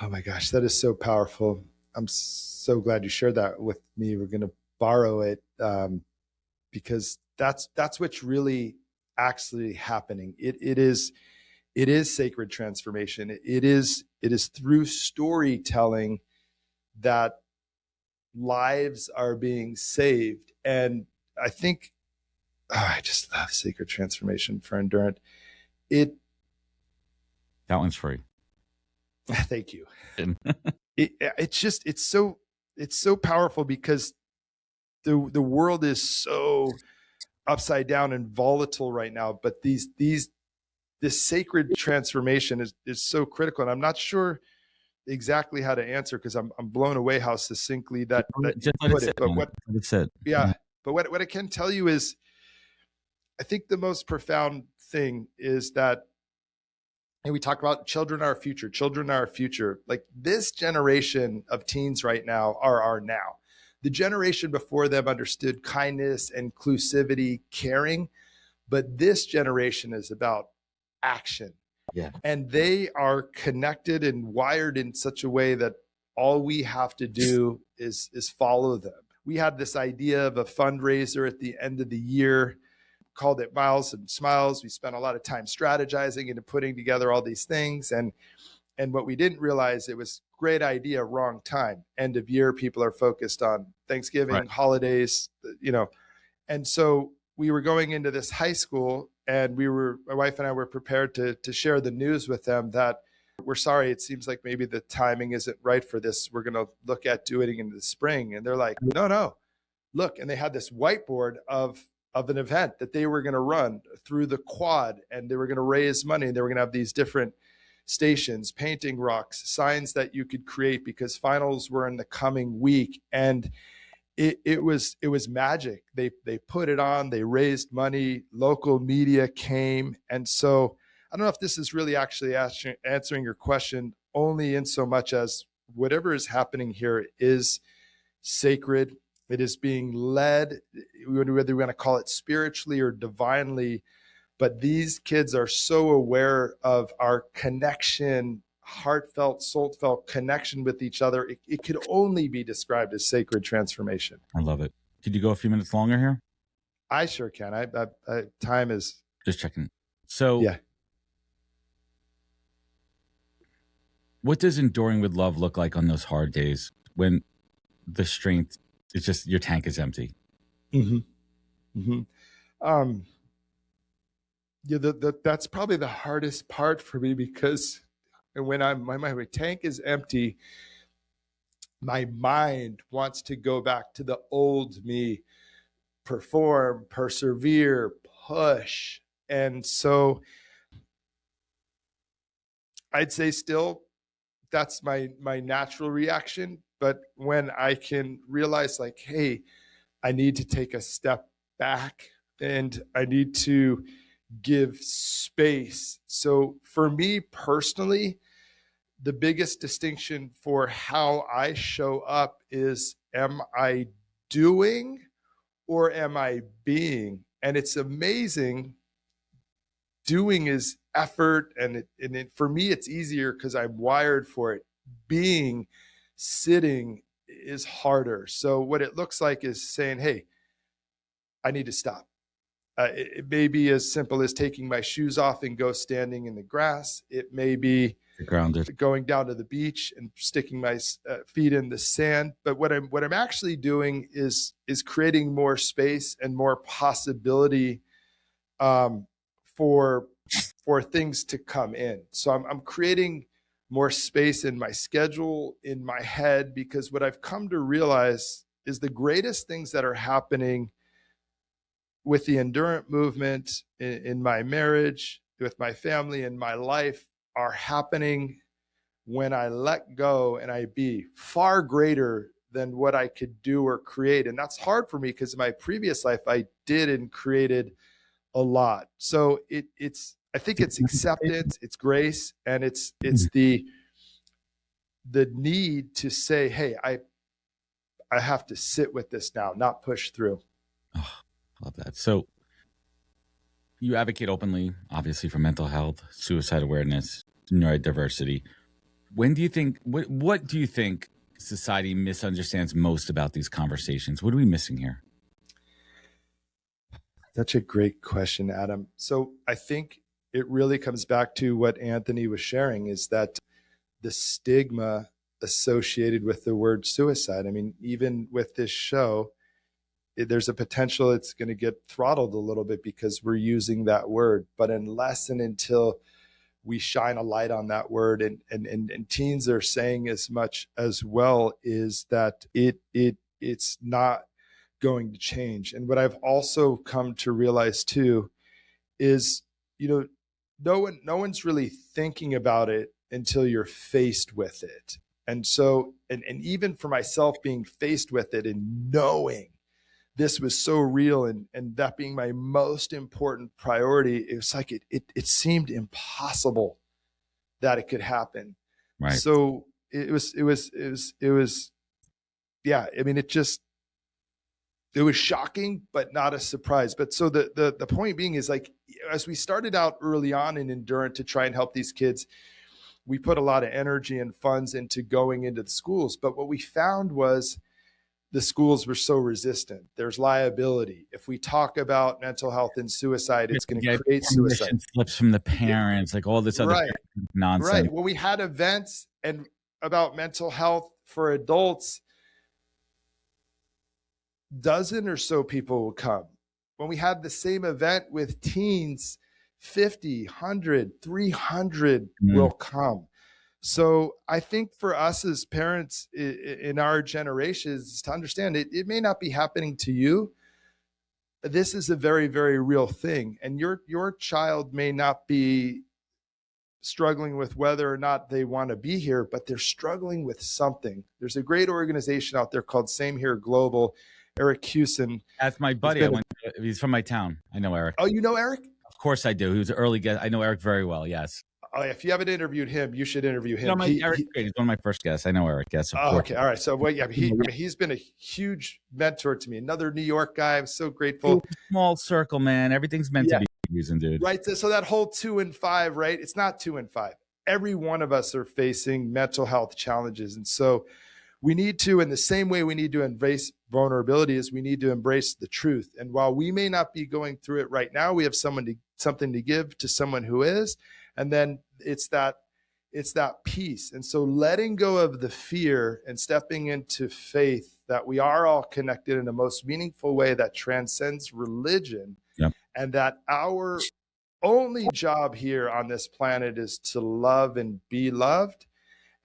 Oh my gosh, that is so powerful. I'm so glad you shared that with me. We're going to borrow it because that's what's really actually happening. It is sacred transformation. It is through storytelling that lives are being saved. And I think I just love sacred transformation for Endurant. That
one's free.
Thank you. It's so powerful because the world is so upside down and volatile right now. But this sacred transformation is so critical, and I'm not sure exactly how to answer because I'm blown away how succinctly that you put it. But what it said, But what I can tell you is, I think the most profound thing is that. And we talk about children are our future. Children are our future. Like, this generation of teens right now are our now. The generation before them understood kindness, inclusivity, caring, but this generation is about action. Yeah. And they are connected and wired in such a way that all we have to do is follow them. We had this idea of a fundraiser at the end of the year, called it Miles and Smiles. We spent a lot of time strategizing and putting together all these things. And And what we didn't realize, it was great idea, wrong time. End of year, people are focused on Thanksgiving,
Right.
holidays, and so we were going into this high school, and my wife and I were prepared to share the news with them that we're sorry, it seems like maybe the timing isn't right for this. We're going to look at doing it in the spring. And they're like, no, look. And they had this whiteboard of an event that they were going to run through the quad, and they were going to raise money, and they were going to have these different stations, painting rocks, signs that you could create, because finals were in the coming week. And it was magic. They put it on, they raised money, local media came. And so I don't know if this is really actually answering your question, only in so much as whatever is happening here is sacred. It is being led, whether we want to call it spiritually or divinely. But these kids are so aware of our connection, heartfelt, soul-felt connection with each other. It could only be described as sacred transformation.
I love it. Could you go a few minutes longer here?
I sure can. Time is
just checking. So
yeah.
What does enduring with love look like on those hard days when the strength is just, your tank is empty?
Mm-hmm. Mm-hmm. Yeah, that's probably the hardest part for me, because when my tank is empty, my mind wants to go back to the old me, perform, persevere, push. And so I'd say still that's my natural reaction. But when I can realize, like, hey, I need to take a step back and I need to give space. So for me personally, the biggest distinction for how I show up is, am I doing or am I being? And it's amazing. Doing is effort, and for me, it's easier because I'm wired for it. Being, sitting is harder. So what it looks like is saying, hey, I need to stop. It may be as simple as taking my shoes off and go standing in the grass. It may be
grounded,
going down to the beach and sticking my feet in the sand. But what I'm actually doing is creating more space and more possibility for things to come in. So I'm creating more space in my schedule, in my head, because what I've come to realize is the greatest things that are happening with the endurance movement in my marriage, with my family, in my life, are happening when I let go and I be far greater than what I could do or create. And that's hard for me because in my previous life, I did and created a lot. So I think it's acceptance, it's grace, and it's the need to say, hey, I have to sit with this now, not push through.
Oh, love that. So you advocate openly, obviously, for mental health, suicide awareness, neurodiversity. When do you think, what do you think society misunderstands most about these conversations? What are we missing here?
Such a great question, Adam. So I think it really comes back to what Anthony was sharing, is that the stigma associated with the word suicide. I mean, even with this show, there's a potential it's going to get throttled a little bit because we're using that word. But unless and until we shine a light on that word, and teens are saying as much as well, is that it's not going to change. And what I've also come to realize too is, no one's really thinking about it until you're faced with it. And so, and even for myself, being faced with it and knowing this was so real, and that being my most important priority, it was like it seemed impossible that it could happen.
Right.
So it was yeah, I mean, it was shocking, but not a surprise. But so the point being is, like, as we started out early on in Endurance to try and help these kids, we put a lot of energy and funds into going into the schools. But what we found was the schools were so resistant. There's liability. If we talk about mental health and suicide, it's going to create suicide.
Permission slips from the parents, like all this other
Right.
nonsense.
Right. Well, we had events and about mental health for adults. Dozen or so people will come. When we had the same event with teens, 50, 100, 300 will come. So I think for us as parents in our generations to understand it may not be happening to you. This is a very, very real thing. And your child may not be struggling with whether or not they want to be here, but they're struggling with something. There's a great organization out there called Same Here Global. Eric Hewson.
That's my buddy. He's from my town. I know Eric.
Oh, you know Eric?
Of course I do. He was an early guest. I know Eric very well. Yes.
Oh, if you haven't interviewed him, you should interview him.
Eric's great. He's one of my first guests. I know Eric. Yes.
Okay. All right. So, well, yeah, he's been a huge mentor to me. Another New York guy. I'm so grateful.
Small circle, man. Everything's meant to be reason, dude.
Right. So that whole 2 and 5, right? It's not 2 and 5. Every one of us are facing mental health challenges. And so we need to, in the same way we need to embrace vulnerability, is we need to embrace the truth. And while we may not be going through it right now, we have something to give to someone who is. And then it's that peace. And so letting go of the fear and stepping into faith that we are all connected in the most meaningful way that transcends religion.
Yep.
And that our only job here on this planet is to love and be loved.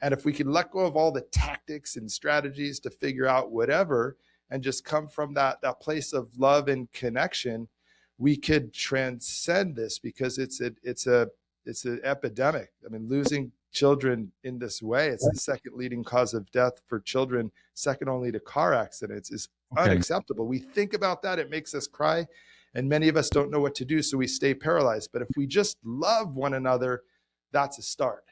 And if we can let go of all the tactics and strategies to figure out whatever and just come from that place of love and connection, we could transcend this, because it's an epidemic. I mean, losing children in this way, it's the second leading cause of death for children, second only to car accidents, is unacceptable. We think about that, it makes us cry, and many of us don't know what to do, so we stay paralyzed. But if we just love one another, that's a start.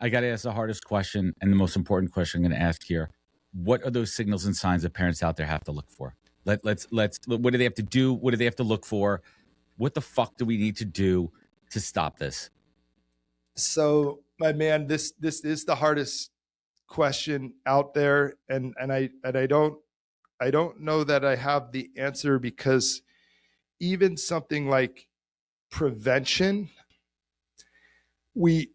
I got to ask the hardest question and the most important question I'm going to ask here. What are those signals and signs that parents out there have to look for? Let's. What do they have to do? What do they have to look for? What the fuck do we need to do to stop this?
So, my man, this is the hardest question out there, and I don't know that I have the answer, because even something like prevention, we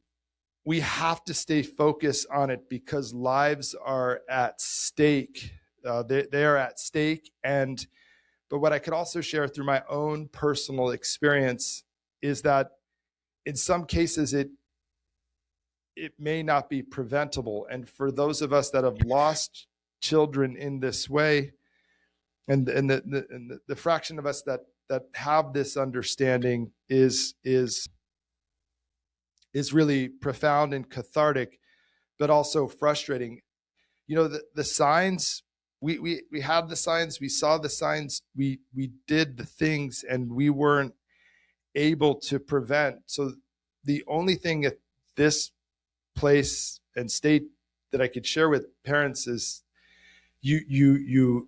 have to stay focused on it, because lives are at stake. They are at stake. But what I could also share through my own personal experience is that in some cases it may not be preventable. And for those of us that have lost children in this way, and the fraction of us that have this understanding is really profound and cathartic, but also frustrating. You know, the signs, we had the signs, we saw the signs, we did the things, and we weren't able to prevent. So the only thing at this place and state that I could share with parents is you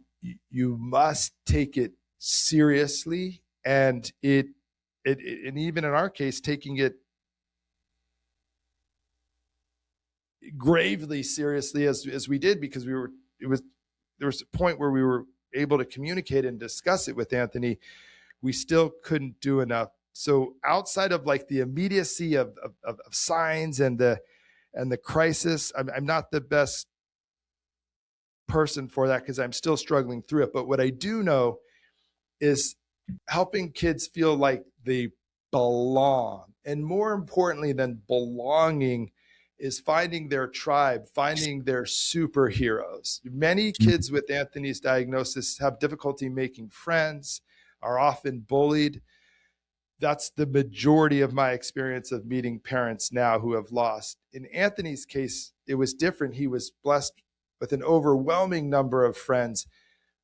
must take it seriously, and and even in our case, taking it gravely seriously as we did, because there was a point where we were able to communicate and discuss it with Anthony. We still couldn't do enough. So outside of like the immediacy of signs and the crisis, I'm not the best person for that, because I'm still struggling through it. But what I do know is helping kids feel like they belong. And more importantly than belonging is finding their tribe, finding their superheroes. Many kids with Anthony's diagnosis have difficulty making friends, are often bullied. That's the majority of my experience of meeting parents now who have lost. In Anthony's case, it was different. He was blessed with an overwhelming number of friends,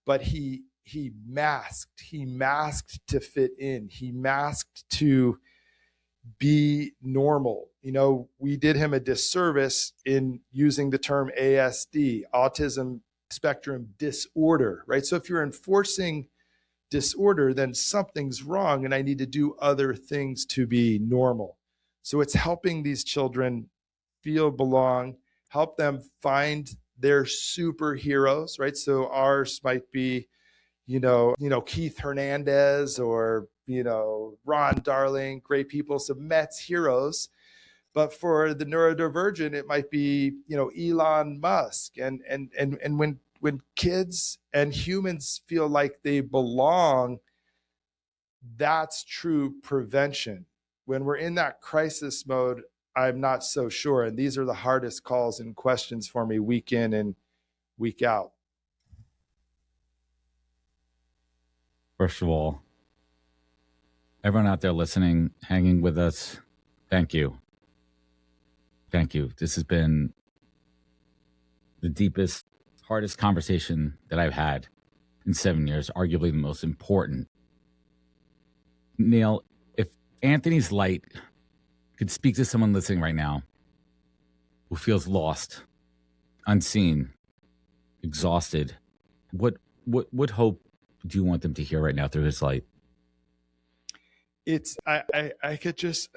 but he masked. He masked to fit in. He masked to be normal. You know, we did him a disservice in using the term ASD, autism spectrum disorder, right? So if you're enforcing disorder, then something's wrong, and I need to do other things to be normal. So it's helping these children feel belong, help them find they're superheroes, right? So ours might be, Keith Hernandez or, Ron Darling, great people, some Mets heroes. But for the neurodivergent, it might be, Elon Musk. And when kids and humans feel like they belong, that's true prevention. When we're in that crisis mode, I'm not so sure. And these are the hardest calls and questions for me week in and week out.
First of all, everyone out there listening, hanging with us, thank you. Thank you. This has been the deepest, hardest conversation that I've had in 7 years, arguably the most important. Neal, if Anthony's light could speak to someone listening right now who feels lost, unseen, exhausted, what hope do you want them to hear right now through his light?
It's I could just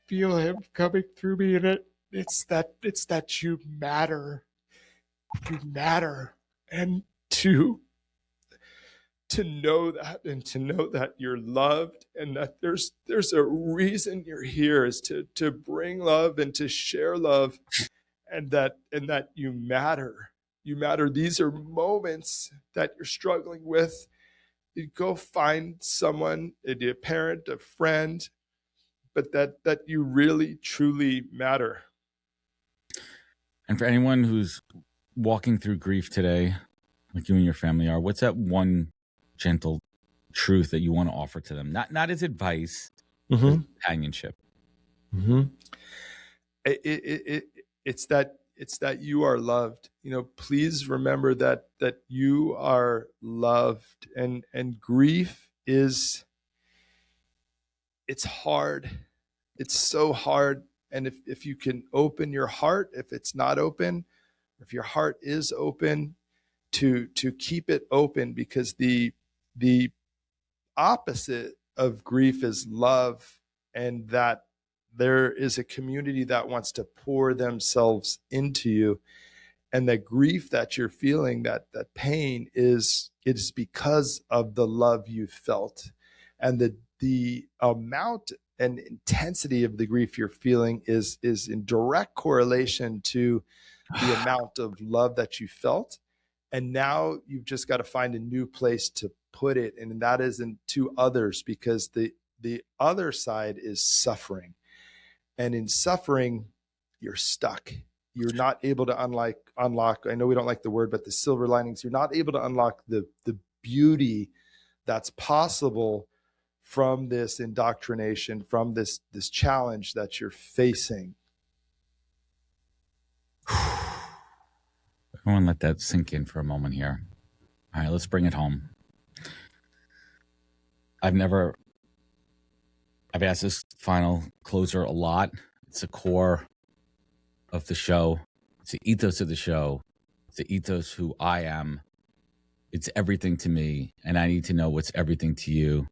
feel him coming through me, and it's that you matter, and to know that, and to know that you're loved, and that there's a reason you're here, is to bring love and to share love, and that you matter. These are moments that you're struggling with. You go find someone, a parent, a friend, but that you really truly matter.
And for anyone who's walking through grief today, like you and your family are, what's that one gentle truth that you want to offer to them? Not as advice, but as companionship.
It's that you are loved. Please remember that you are loved, and grief it's hard. It's so hard. And if you can open your heart, if it's not open, if your heart is open, to keep it open, because the opposite of grief is love, and that there is a community that wants to pour themselves into you. And the grief that you're feeling, that pain, is because of the love you felt. And the amount and intensity of the grief you're feeling is in direct correlation to the amount of love that you felt. And now you've just got to find a new place to put it. And that isn't to others, because the other side is suffering. And in suffering, you're stuck. You're not able to unlock, I know we don't like the word, but the silver linings. You're not able to unlock the beauty that's possible from this indoctrination, from this challenge that you're facing.
I want to let that sink in for a moment here. All right, let's bring it home. I've asked this final closer a lot. It's the core of the show. It's the ethos of the show. It's the ethos who I am. It's everything to me, and I need to know what's everything to you.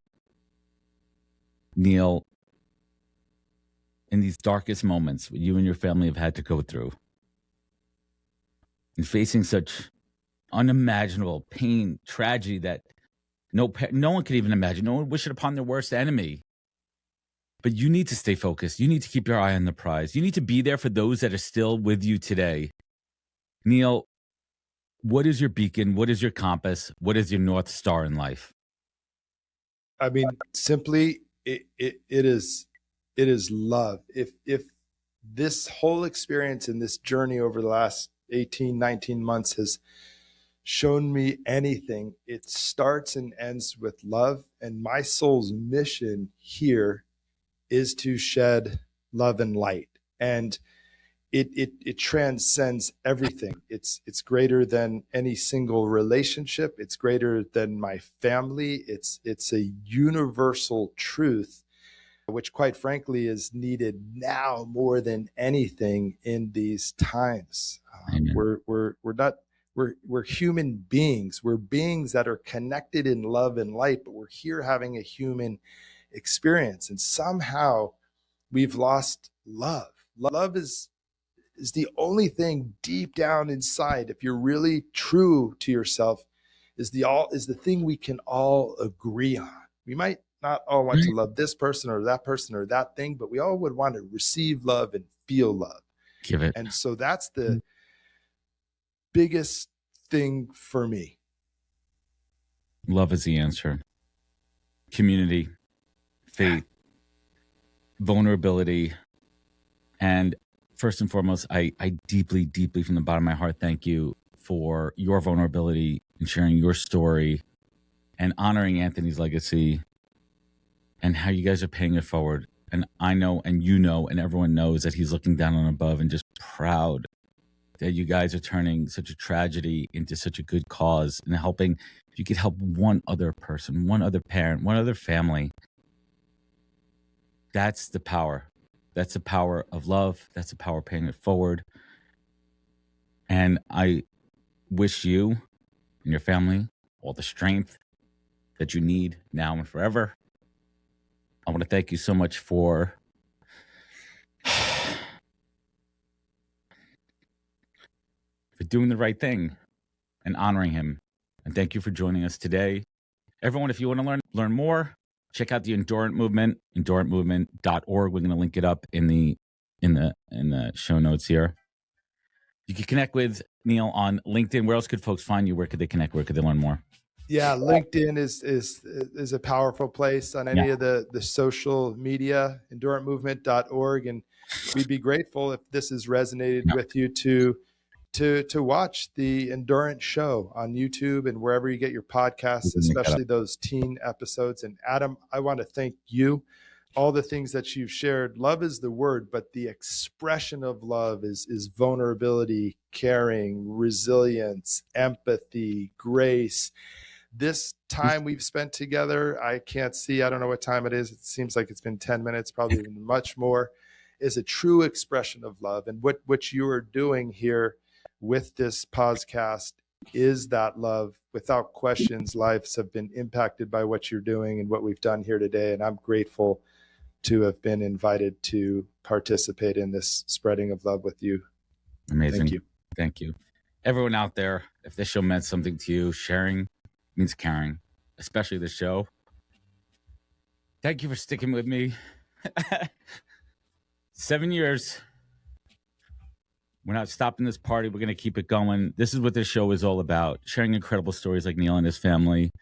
Neal, in these darkest moments what you and your family have had to go through, and facing such unimaginable pain, tragedy that no one could even imagine. No one wish it upon their worst enemy. But you need to stay focused. You need to keep your eye on the prize. You need to be there for those that are still with you today. Neal, what is your beacon? What is your compass? What is your North Star in life?
I mean, simply, it is love. If this whole experience and this journey over the last 18, 19 months has shown me anything, it starts and ends with love. And my soul's mission here is to shed love and light. And it transcends everything. It's greater than any single relationship. It's greater than my family. It's a universal truth, which quite frankly is needed now more than anything in these times. We're human beings. We're beings that are connected in love and light, but we're here having a human experience. And somehow we've lost love. Love is is the only thing deep down inside, if you're really true to yourself, is the thing we can all agree on. We might not all want to love this person or that thing, but we all would want to receive love and feel love.
Give it.
And so that's the biggest thing for me.
Love is the answer. Community, faith, vulnerability. And first and foremost, I deeply, deeply from the bottom of my heart, thank you for your vulnerability and sharing your story and honoring Anthony's legacy and how you guys are paying it forward. And I know, and you know, and everyone knows that he's looking down on above and just proud that you guys are turning such a tragedy into such a good cause and helping. If you could help one other person, one other parent, one other family, that's the power. That's the power of love. That's the power of paying it forward. And I wish you and your family all the strength that you need now and forever. I want to thank you so much for doing the right thing and honoring him. And thank you for joining us today. Everyone, if you want to learn more, check out the Endurant Movement, endurantmovement.org. We're going to link it up in the show notes here. You can connect with Neal on LinkedIn. Where else could folks find you? Where could they connect? Where could they learn more?
Yeah, LinkedIn is a powerful place on any of the social media, endurantmovement.org. And we'd be grateful if this has resonated with you to watch the Endurance Show on YouTube and wherever you get your podcasts, especially those teen episodes. And Adam, I want to thank you. All the things that you've shared, love is the word, but the expression of love is vulnerability, caring, resilience, empathy, grace. This time we've spent together, I can't see, I don't know what time it is. It seems like it's been 10 minutes, probably even much more, is a true expression of love. And what you are doing here with this podcast is that love. Without questions, lives have been impacted by what you're doing and what we've done here today. And I'm grateful to have been invited to participate in this spreading of love with you.
Amazing.
Thank you.
Thank you. Everyone out there, if this show meant something to you, sharing means caring, especially the show. Thank you for sticking with me. 7 years. We're not stopping this party. We're going to keep it going. This is what this show is all about. Sharing incredible stories like Neal and his family,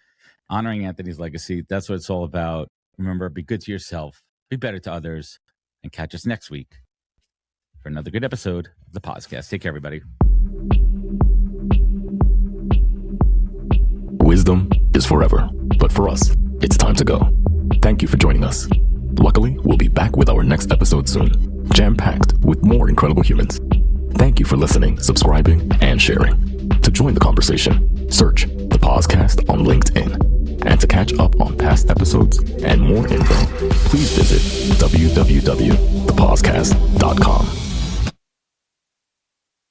honoring Anthony's legacy. That's what it's all about. Remember, be good to yourself, be better to others, and catch us next week for another good episode of the podcast. Take care, everybody.
Wisdom is forever, but for us, it's time to go. Thank you for joining us. Luckily, we'll be back with our next episode soon, jam-packed with more incredible humans. Thank you for listening, subscribing, and sharing. To join the conversation, search the podcast on LinkedIn. And to catch up on past episodes and more info, please visit www.thepodcast.com.